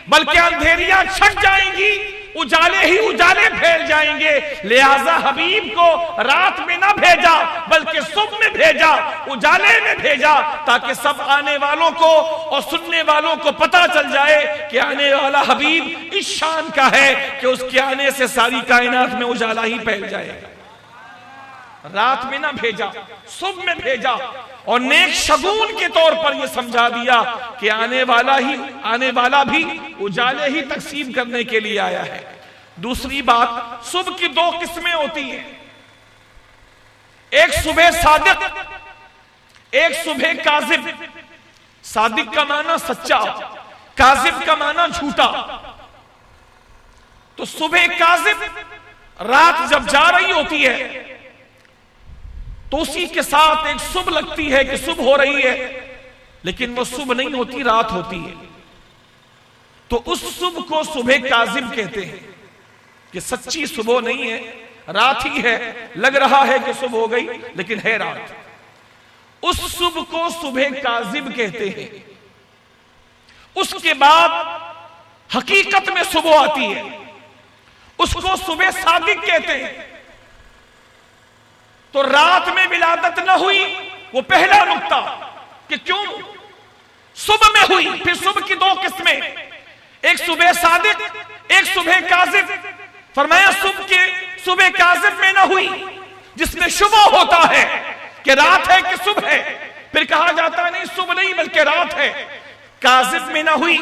بلکہ اندھیریاں چھٹ جائیں گی، اجالے ہی اجالے پھیل جائیں گے، لہذا حبیب کو رات میں نہ بھیجا بلکہ صبح میں بھیجا، اجالے میں بھیجا، تاکہ سب آنے والوں کو اور سننے والوں کو پتا چل جائے کہ آنے والا حبیب اس شان کا ہے کہ اس کے آنے سے ساری کائنات میں اجالا ہی پھیل جائے گا۔ رات میں نہ بھیجا، صبح میں بھیجا، اور نیک شگون کے طور پر یہ سمجھا دیا کہ آنے والا بھی اجالے ہی تقسیم کرنے کے لیے آیا ہے۔ دوسری بات، صبح کی دو قسمیں ہوتی ہیں، ایک صبح صادق، ایک صبح کاذب۔ صادق کا معنی سچا، کاذب کا معنی جھوٹا۔ تو صبح کاذب رات جب جا رہی ہوتی ہے تو اسی کے ساتھ ایک صبح لگتی ہے کہ صبح ہو رہی ہے، لیکن وہ صبح نہیں ہوتی، رات ہوتی ہے۔ تو اس صبح کو صبح کاذب کہتے ہیں کہ سچی صبح نہیں ہے، رات ہی ہے، لگ رہا ہے کہ صبح ہو گئی لیکن ہے رات۔ اس صبح کو صبح کاذب کہتے ہیں۔ اس کے بعد حقیقت میں صبح آتی ہے، اس کو صبح صادق کہتے ہیں۔ تو رات میں ولادت نہ ہوئی، وہ پہلا نقطہ کہ کیوں صبح میں ہوئی۔ پھر صبح کی دو قسمیں، ایک صبح صادق، ایک صبح کاذب۔ فرمایا صبح کاذب میں نہ ہوئی جس میں شبہ ہوتا ہے کہ رات ہے کہ صبح ہے، پھر کہا جاتا ہے نہیں صبح نہیں بلکہ رات ہے۔ کاذب میں نہ ہوئی،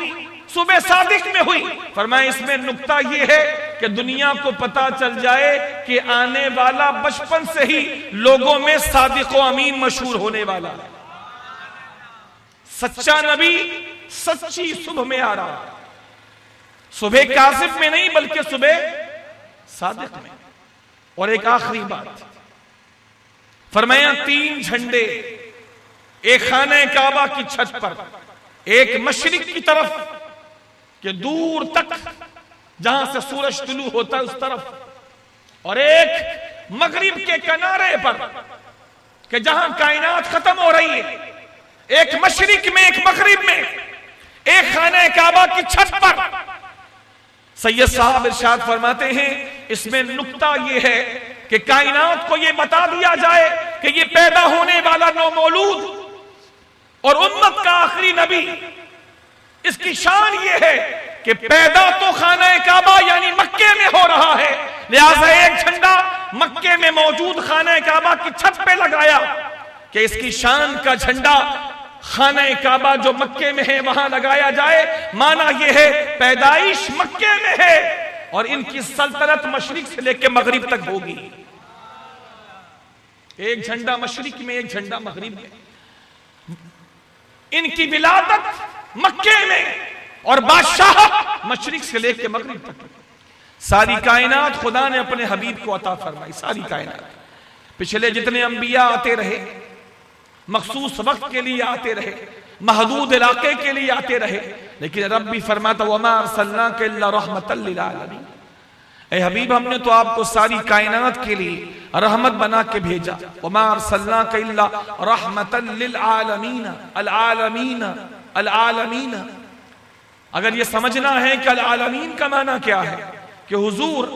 صبح صادق میں ہوئی۔ فرمایا اس میں نقطہ یہ ہے کہ دنیا کو پتا چل جائے کہ آنے والا بچپن سے ہی لوگوں میں صادق و امین مشہور ہونے والا ہے۔ سچا نبی سچی صبح میں آ رہا ہے، صبح کاذب میں نہیں بلکہ صبح صادق میں۔ اور ایک آخری بات فرمایا، 3 جھنڈے، ایک خانہ کعبہ کی چھت پر، ایک مشرق کی طرف کہ دور تک جہاں سے سورج طلوع ہوتا ہے اس طرف، اور ایک مغرب کے کنارے پر کہ جہاں کائنات ختم ہو رہی ہے، ایک مشرق میں ایک مغرب میں، ایک خانہ کعبہ کی چھت پر۔ سید صاحب ارشاد فرماتے ہیں اس میں نقطہ یہ ہے کہ کائنات کو یہ بتا دیا جائے کہ یہ پیدا ہونے والا نومولود اور امت کا آخری نبی، اس کی شان یہ ہے کہ پیدا تو خانہ کعبہ یعنی مکے میں ہو رہا ہے، لہذا ایک جھنڈا مکے میں موجود خانہ کعبہ کی چھت پہ لگایا کہ اس کی شان کا جھنڈا خانہ کعبہ جو مکے میں ہے وہاں لگایا جائے۔ معنی یہ ہے پیدائش مکے میں ہے اور ان کی سلطنت مشرق سے لے کے مغرب تک ہوگی۔ ایک جھنڈا مشرق میں، ایک جھنڈا مغرب میں، ان کی ولادت مکے میں اور بادشاہ مشرق سے لے کے مغرب تک۔ ساری کائنات خدا نے اپنے حبیب کو عطا فرمائی، ساری کائنات۔ پچھلے جتنے انبیاء آتے رہے مخصوص وقت کے لیے آتے رہے، محدود علاقے کے لیے آتے رہے، لیکن رب بھی فرماتا وَمَا أَرْسَلْنَاكَ إِلَّا رَحْمَةً لِلْعَالَمِينَ۔ اے حبیب ہم نے تو آپ کو ساری کائنات کے لیے رحمت بنا کے بھیجا۔ وَمَا أَرْسَلْنَاكَ إِلَّا رَحْمَةً لِلْعَالَمِينَ۔ العالمین العالمین، اگر یہ سمجھنا ہے کہ العالمین کا معنی کیا ہے، کہ حضور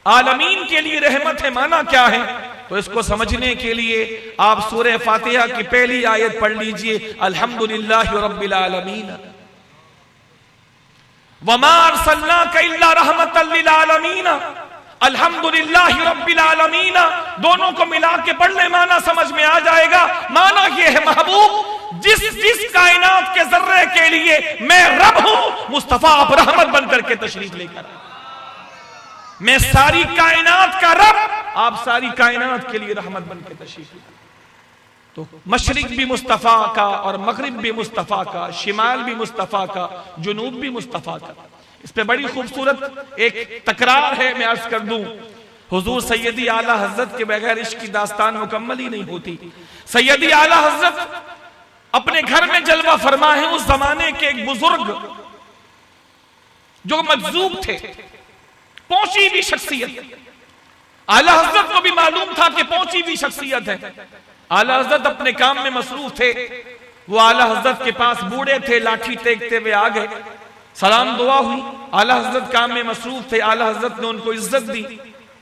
عالمین کے لیے رحمت ہے، معنی کیا ہے، تو اس کو سمجھنے کے لیے آپ سورہ فاتحہ کی پہلی آیت پڑھ لیجئے، الحمدللہ رب العالمین۔ وَمَا أَرْسَلْنَاكَ إِلَّا رَحْمَةً لِلْعَالَمِينَ، الحمدللہ رب العالمین، دونوں کو ملا کے پڑھنے معنی سمجھ میں آ جائے گا۔ معنی یہ ہے محبوب جس کائنات کے ذرے کے لیے میں رب ہوں، مصطفیٰ آپ رحمت بن کر کے تشریف لے کر، میں ساری کائنات کا رب، آپ ساری کائنات کے لیے رحمت بن کے تشریف لے۔ تو مشرق بھی مصطفیٰ کا اور مغرب بھی مصطفیٰ کا، شمال بھی مصطفیٰ کا، جنوب بھی مصطفیٰ کا۔ اس پہ بڑی خوبصورت ایک تکرار ہے، میں عرض کر دوں، حضور سیدی اعلیٰ حضرت کے بغیر عشق کی داستان مکمل ہی نہیں ہوتی۔ سیدی اعلیٰ حضرت اپنے گھر میں جلوہ فرما ہیں، اس زمانے کے ایک بزرگ جو مجذوب تھے، پہنچی بھی شخصیت، اعلیٰ حضرت کو بھی معلوم تھا کہ پہنچی بھی شخصیت ہے۔ اعلیٰ حضرت اپنے کام میں مصروف تھے، وہ اعلیٰ حضرت کے پاس بوڑھے تھے، لاٹھی ٹیکتے ہوئے آ گئے، سلام دعا ہوئی، اعلیٰ حضرت کام میں مصروف تھے، اعلیٰ حضرت نے ان کو عزت دی،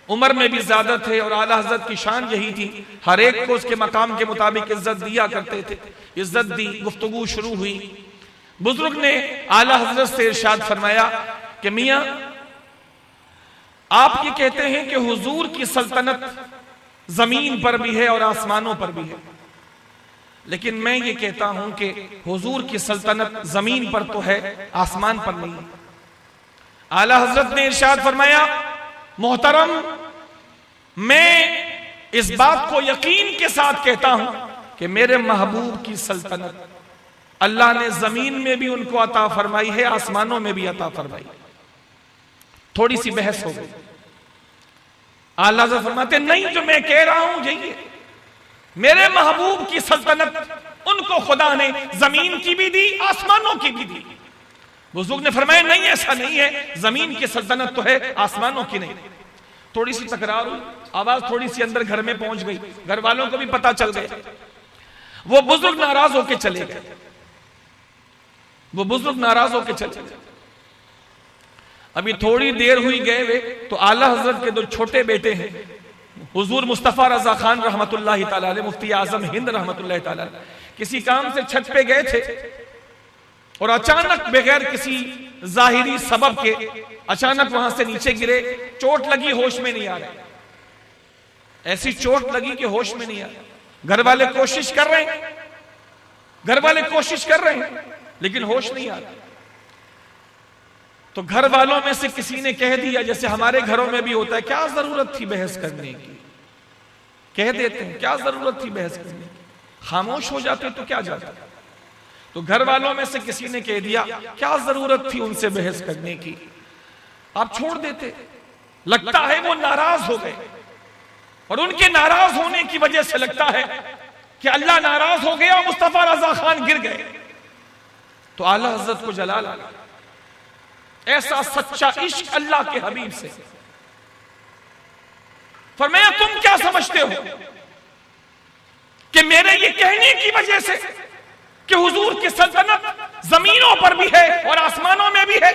عمر میں بھی زیادہ تھے اور اعلیٰ حضرت کی شان یہی تھی، ہر ایک کو اس کے مقام کے مطابق عزت دیا کرتے تھے۔ عزت دی، گفتگو شروع ہوئی، بزرگ نے اعلیٰ حضرت سے ارشاد فرمایا کہ میاں آپ یہ کہتے ہیں کہ حضور کی سلطنت زمین پر بھی ہے اور آسمانوں پر بھی ہے، لیکن میں یہ کہتا ہوں کہ حضور کی سلطنت زمین پر تو ہے، آسمان پر نہیں۔ اعلیٰ حضرت نے ارشاد فرمایا محترم، میں اس بات کو یقین کے ساتھ کہتا ہوں کہ میرے محبوب کی سلطنت اللہ نے زمین میں بھی ان کو عطا فرمائی ہے، آسمانوں میں بھی عطا فرمائی۔ تھوڑی سی بحث ہو گئی، اعلیٰ حضرت فرماتے نہیں، جو میں کہہ رہا ہوں یہی ہے، میرے محبوب کی سلطنت ان کو خدا نے زمین کی بھی دی، آسمانوں کی بھی دی۔ بزرگ نے فرمایا نہیں، ایسا نہیں ہے، زمین کی سلطنت تو ہے، آسمانوں کی نہیں۔ تھوڑی سی تکرار ہوئی، آواز تھوڑی سی اندر گھر میں پہنچ گئی، گھر والوں کو بھی پتہ چل گیا، وہ بزرگ ناراض ہو کے چلے گئے، وہ بزرگ ناراض ہو کے چلے گئے۔ ابھی تھوڑی دیر ہوئی گئے ہوئے تو اعلیٰ حضرت کے دو چھوٹے بیٹے ہیں، حضور مصطفیٰ رضا خان رحمت اللہ تعالیٰ علیہ، مفتی اعظم ہند رحمت اللہ تعالیٰ علیہ، کسی کام سے چھت پہ گئے تھے اور اچانک بغیر کسی ظاہری سبب کے اچانک وہاں سے نیچے گرے، چوٹ لگی، ہوش میں نہیں آ رہے، ایسی چوٹ لگی کہ ہوش میں نہیں آ رہے۔ گھر والے کوشش کر رہے ہیں، گھر والے کوشش کر رہے ہیں لیکن ہوش نہیں آ رہا۔ تو گھر والوں میں سے کسی نے کہہ دیا، جیسے ہمارے گھروں میں بھی ہوتا ہے، کیا ضرورت تھی بحث کرنے کی، کہہ دیتے ہیں کیا ضرورت تھی بحث کرنے کی، خاموش ہو جاتے تو کیا جاتا۔ تو گھر والوں میں سے کسی نے کہہ دیا کیا ضرورت تھی ان سے بحث کرنے کی، آپ چھوڑ دیتے۔ لگتا ہے وہ ناراض ہو گئے اور ان کے ناراض ہونے کی وجہ سے لگتا ہے کہ اللہ ناراض ہو گیا اور مصطفیٰ رضا خان گر گئے۔ تو اعلیٰ حضرت کو جلال آ گیا، ایسا سچا عشق اللہ کے حبیب سے۔ فرمایا تم کیا سمجھتے ہو کہ میرے یہ کہنے کی وجہ سے کہ حضور کی سلطنت زمینوں پر بھی ہے اور آسمانوں میں بھی ہے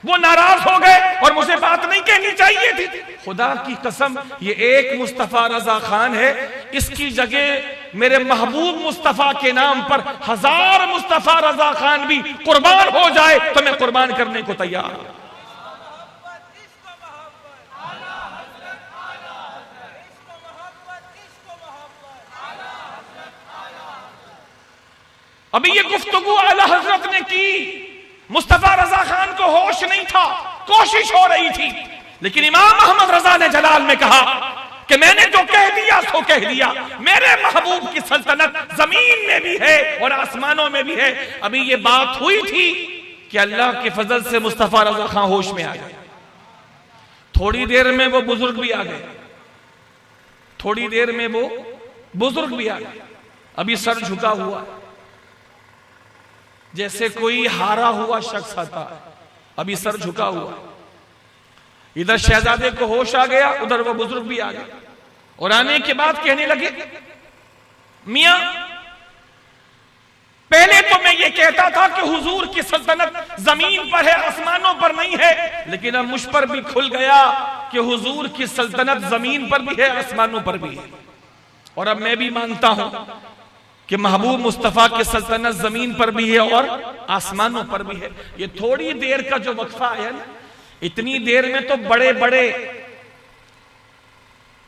وہ ناراض ہو گئے اور مجھے بات نہیں کہنی چاہیے تھی؟ خدا کی قسم یہ ایک مصطفیٰ رضا خان ہے، اس کی جگہ میرے محبوب مصطفیٰ کے نام پر 1000 مصطفیٰ رضا خان بھی قربان ہو جائے تو میں قربان کرنے کو تیار ہوں۔ ابھی یہ گفتگو اعلیٰ حضرت نے کی، مصطفیٰ رضا خان کو ہوش نہیں تھا، کوشش ہو رہی تھی، لیکن امام احمد رضا نے جلال میں کہا کہ میں نے جو کہہ دیا سو کہہ دیا، میرے محبوب کی سلطنت زمین میں بھی ہے اور آسمانوں میں بھی ہے۔ ابھی یہ بات ہوئی تھی کہ اللہ کے فضل سے مصطفیٰ رضا خان ہوش میں آ گئے، تھوڑی دیر میں وہ بزرگ بھی آ گئے، تھوڑی دیر میں وہ بزرگ بھی آ گئے۔ ابھی سر جھکا ہوا جیسے کوئی ہارا ہوا شخص آتا، ابھی سر جھکا ہوا، ادھر شہزادے کو ہوش آ گیا، ادھر وہ بزرگ بھی آ گئے، اور آنے کے بعد کہنے لگے میاں پہلے تو میں یہ کہتا تھا کہ حضور کی سلطنت زمین پر ہے آسمانوں پر نہیں ہے، لیکن اب مجھ پر بھی کھل گیا کہ حضور کی سلطنت زمین پر بھی ہے آسمانوں پر بھی ہے، اور اب میں بھی مانتا ہوں کہ محبوب مصطفیٰ کی سلطنت زمین پر بھی ہے اور آسمانوں پر بھی ہے۔ یہ تھوڑی دیر کا جو وقفہ ہے نا، اتنی دیر میں تو بڑے بڑے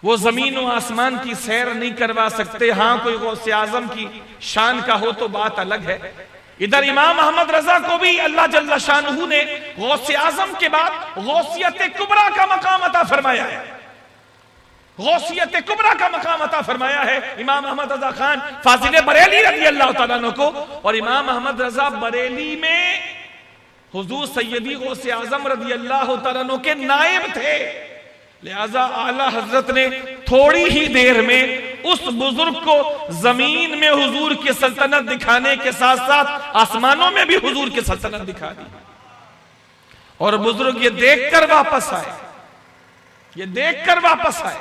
وہ زمین و آسمان کی سیر نہیں کروا سکتے، ہاں کوئی غوث اعظم کی شان کا ہو تو بات الگ ہے۔ ادھر امام احمد رضا کو بھی اللہ جل شانہ نے غوث اعظم کے بعد غوثیت کبریٰ کا مقام عطا فرمایا ہے، غوثیت کبریٰ کا مقام عطا فرمایا ہے امام احمد رضا خان فاضل بریلی رضی اللہ تعالیٰ عنہ کو، اور امام احمد رضا بریلی میں حضور سیدی غوث اعظم رضی اللہ تعالیٰ عنہ کے نائب تھے، لہذا اعلیٰ حضرت نے تھوڑی ہی دیر میں اس بزرگ کو زمین میں حضور کی سلطنت دکھانے کے ساتھ ساتھ آسمانوں میں بھی حضور کی سلطنت دکھا دی، اور بزرگ یہ دیکھ کر واپس آئے، یہ دیکھ کر واپس آئے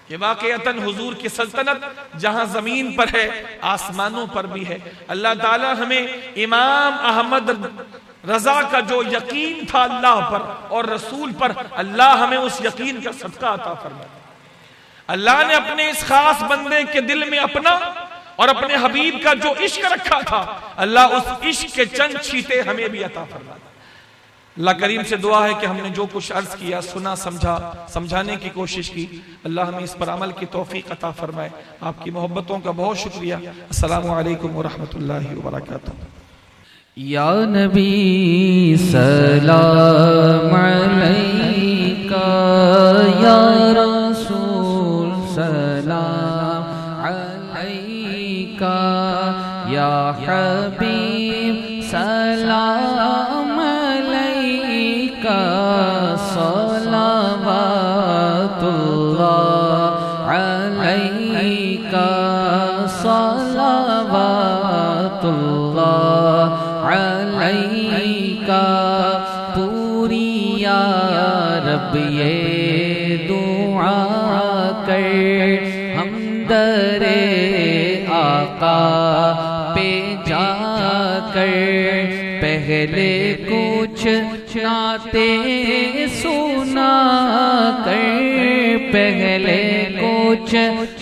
کہ واقعتاً حضور کی سلطنت جہاں زمین پر ہے آسمانوں پر بھی ہے۔ اللہ تعالی ہمیں امام احمد رضا کا جو یقین تھا اللہ پر اور رسول پر، اللہ ہمیں اس یقین کا صدقہ عطا فرمائے۔ اللہ نے اپنے اس خاص بندے کے دل میں اپنا اور اپنے حبیب کا جو عشق رکھا تھا، اللہ اس عشق کے چند چھیٹے ہمیں بھی عطا فرمائے۔ اللہ کریم سے دعا ہے کہ ہم نے جو کچھ عرض کیا، سنا، سمجھا، سمجھانے کی کوشش کی، اللہ ہمیں اس پر عمل کی توفیق عطا فرمائے۔ آپ کی محبتوں کا بہت شکریہ۔ السلام علیکم ورحمۃ اللہ وبرکاتہ۔ یا نبی سلام علیکہ، یا رسول سلام علیکہ، یا حبیب سلام علیکہ، صلوات اللہ علیکہ، صلوات اللہ علیکہ، پوری یا رب یہ دعا کر، ہم در آقا پہ جا کر پہلے کچھ نعتیں سنا کر، پہلے کچھ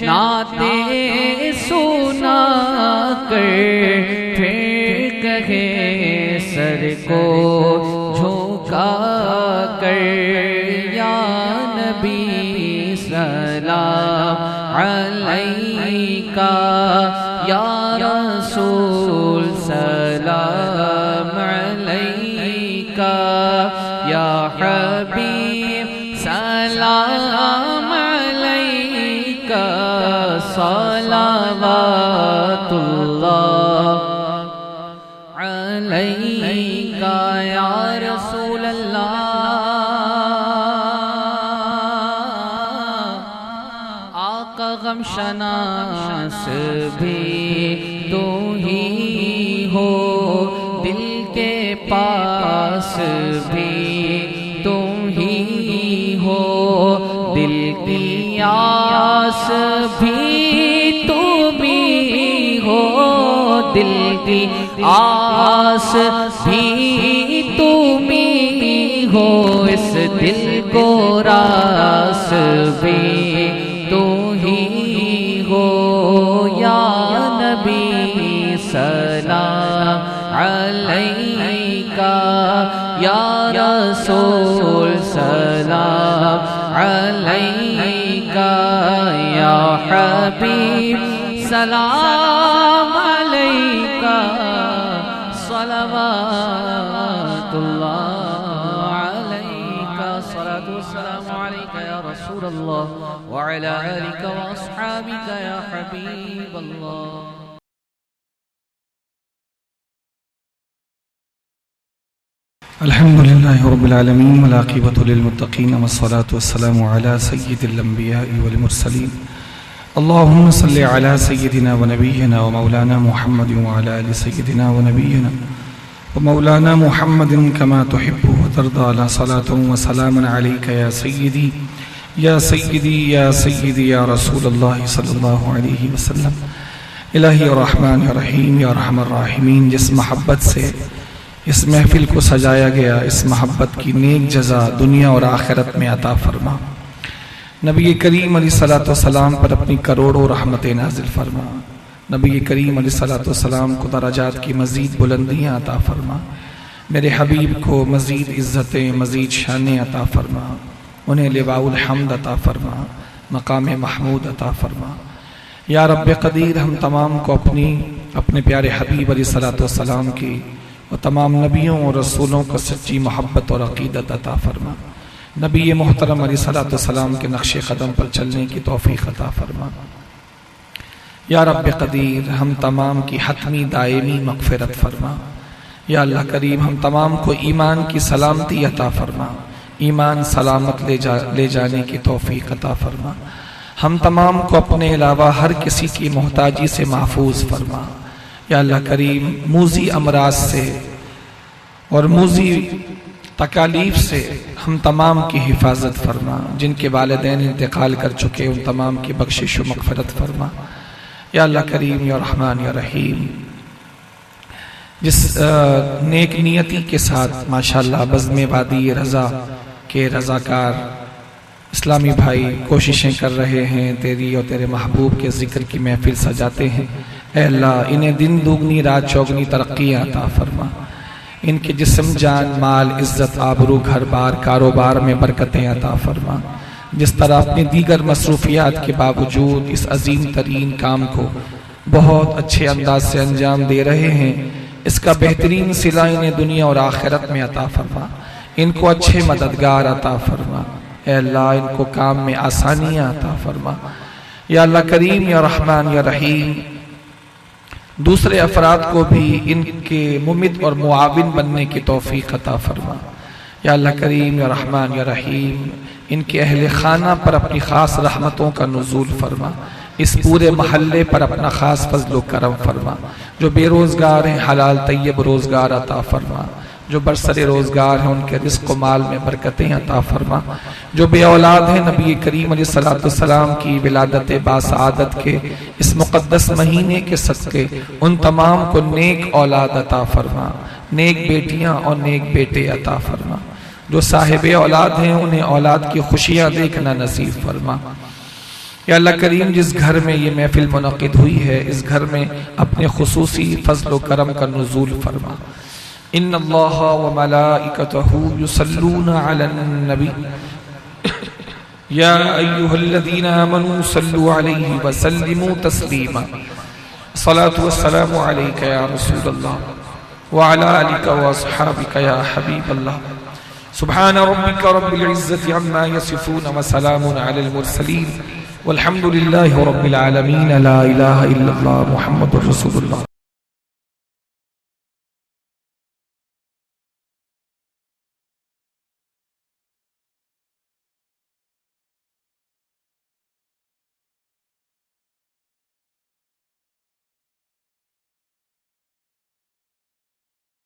نعتیں سنا کر، پھر کہے سر کو جھکا کر، یا نبی سلام علیکہ، یا رسول سلام علیکہ، یا حبیب سلام علیکہ، صلوات اللہ علیکہ، یا رسول اللہ۔ آقا غم شناس بھی تو ہی ہو، دل کے پاس بھی تم ہی ہو، دل کی آس بھی تم ہی ہو، دل کی آس بھی تم ہی ہو، اس دل کو راس بھی تو ہی ہو، یا نبی سلام علیکہ، یا رسول سلام علیکہ، یا حبیب سلام علیکہ، صلوات اللہ علیکہ، صلاۃ والسلام علیکہ یا رسول اللہ، وعلی آلک واصحابک یا حبیب اللہ۔ الحمد لله رب العالمين والعاقبة للمتقين والصلاة والسلام على سيد الأنبياء والمرسلين اللهم صل على سيدنا ونبينا ومولانا محمد وعلى آل سيدنا ونبينا ومولانا محمد كما تحب وترضى، على صلاة وسلام عليك يا سيدي يا سيدي يا سيدي يا رسول الله صلى الله عليه وسلم۔ الہی الرحمن الرحیم، یا ارحم الراحمین، جس محبت سے اس محفل کو سجایا گیا، اس محبت کی نیک جزا دنیا اور آخرت میں عطا فرما۔ نبی کریم علیہ الصلوۃ والسلام پر اپنی کروڑوں رحمتیں نازل فرما۔ نبی کریم علیہ الصلوۃ والسلام کو درجات کی مزید بلندیاں عطا فرما۔ میرے حبیب کو مزید عزتیں، مزید شانیں عطا فرما۔ انہیں لواء الحمد عطا فرما، مقام محمود عطا فرما۔ یا رب قدیر، ہم تمام کو اپنے پیارے حبیب علیہ الصلوۃ والسلام کی اور تمام نبیوں اور رسولوں کو سچی محبت اور عقیدت عطا فرما۔ نبی محترم علیہ الصلوۃ والسلام کے نقش قدم پر چلنے کی توفیق عطا فرما۔ یا رب قدیر، ہم تمام کی حتمی دائمی مغفرت فرما۔ یا اللہ کریم، ہم تمام کو ایمان کی سلامتی عطا فرما، ایمان سلامت لے جانے کی توفیق عطا فرما۔ ہم تمام کو اپنے علاوہ ہر کسی کی محتاجی سے محفوظ فرما۔ یا اللہ کریم، موذی امراض سے اور موذی تکالیف سے ہم تمام کی حفاظت فرما۔ جن کے والدین انتقال کر چکے ان تمام کی بخشش و مغفرت فرما۔ یا اللہ کریم، یا رحمان، یا رحیم، جس نیک نیتی کے ساتھ ماشاءاللہ بزم وادی رضا کے رضاکار اسلامی بھائی کوششیں کر رہے ہیں، تیری اور تیرے محبوب کے ذکر کی محفل سجاتے ہیں، اے اللہ انہیں دن دوگنی رات چوگنی ترقی عطا فرما، ان کے جسم جان مال عزت آبرو گھر بار کاروبار میں برکتیں عطا فرما۔ جس طرح اپنی دیگر مصروفیات کے باوجود اس عظیم ترین کام کو بہت اچھے انداز سے انجام دے رہے ہیں، اس کا بہترین صلہ انہیں دنیا اور آخرت میں عطا فرما، ان کو اچھے مددگار عطا فرما، اے اللہ ان کو کام میں آسانیاں عطا فرما، یا اللہ کریم یا رحمان یا رحیم۔ دوسرے افراد کو بھی ان کے ممد اور معاون بننے کی توفیق عطا فرما، یا اللہ کریم یا رحمان یا رحیم۔ ان کے اہل خانہ پر اپنی خاص رحمتوں کا نزول فرما، اس پورے محلے پر اپنا خاص فضل و کرم فرما، جو بے روزگار ہیں حلال طیب روزگار عطا فرما، جو برسر روزگار ہیں ان کے رزق و مال میں برکتیں عطا فرما، جو بے اولاد ہیں نبی کریم علیہ السلام کی ولادت باسعادت کے اس مقدس مہینے کے صدقے ان تمام کو نیک اولاد عطا فرما، نیک بیٹیاں اور نیک بیٹے عطا فرما، جو صاحب اولاد ہیں انہیں اولاد کی خوشیاں دیکھنا نصیب فرما، یا اللہ کریم جس گھر میں یہ محفل منعقد ہوئی ہے اس گھر میں اپنے خصوصی فضل و کرم کا نزول فرما۔ ان اللہ و ملائکتہ یصلون علی النبی یا ایہا الذین آمنوا صلوا علیہ وسلموا تسلیما۔ الصلاة والسلام علیک یا رسول اللہ وعلی آلک واصحابک یا حبیب اللہ۔ سبحان ربک رب العزة عما یصفون وسلام علی المرسلین والحمد للہ رب العالمین۔ لا الہ الا اللہ محمد رسول اللہ۔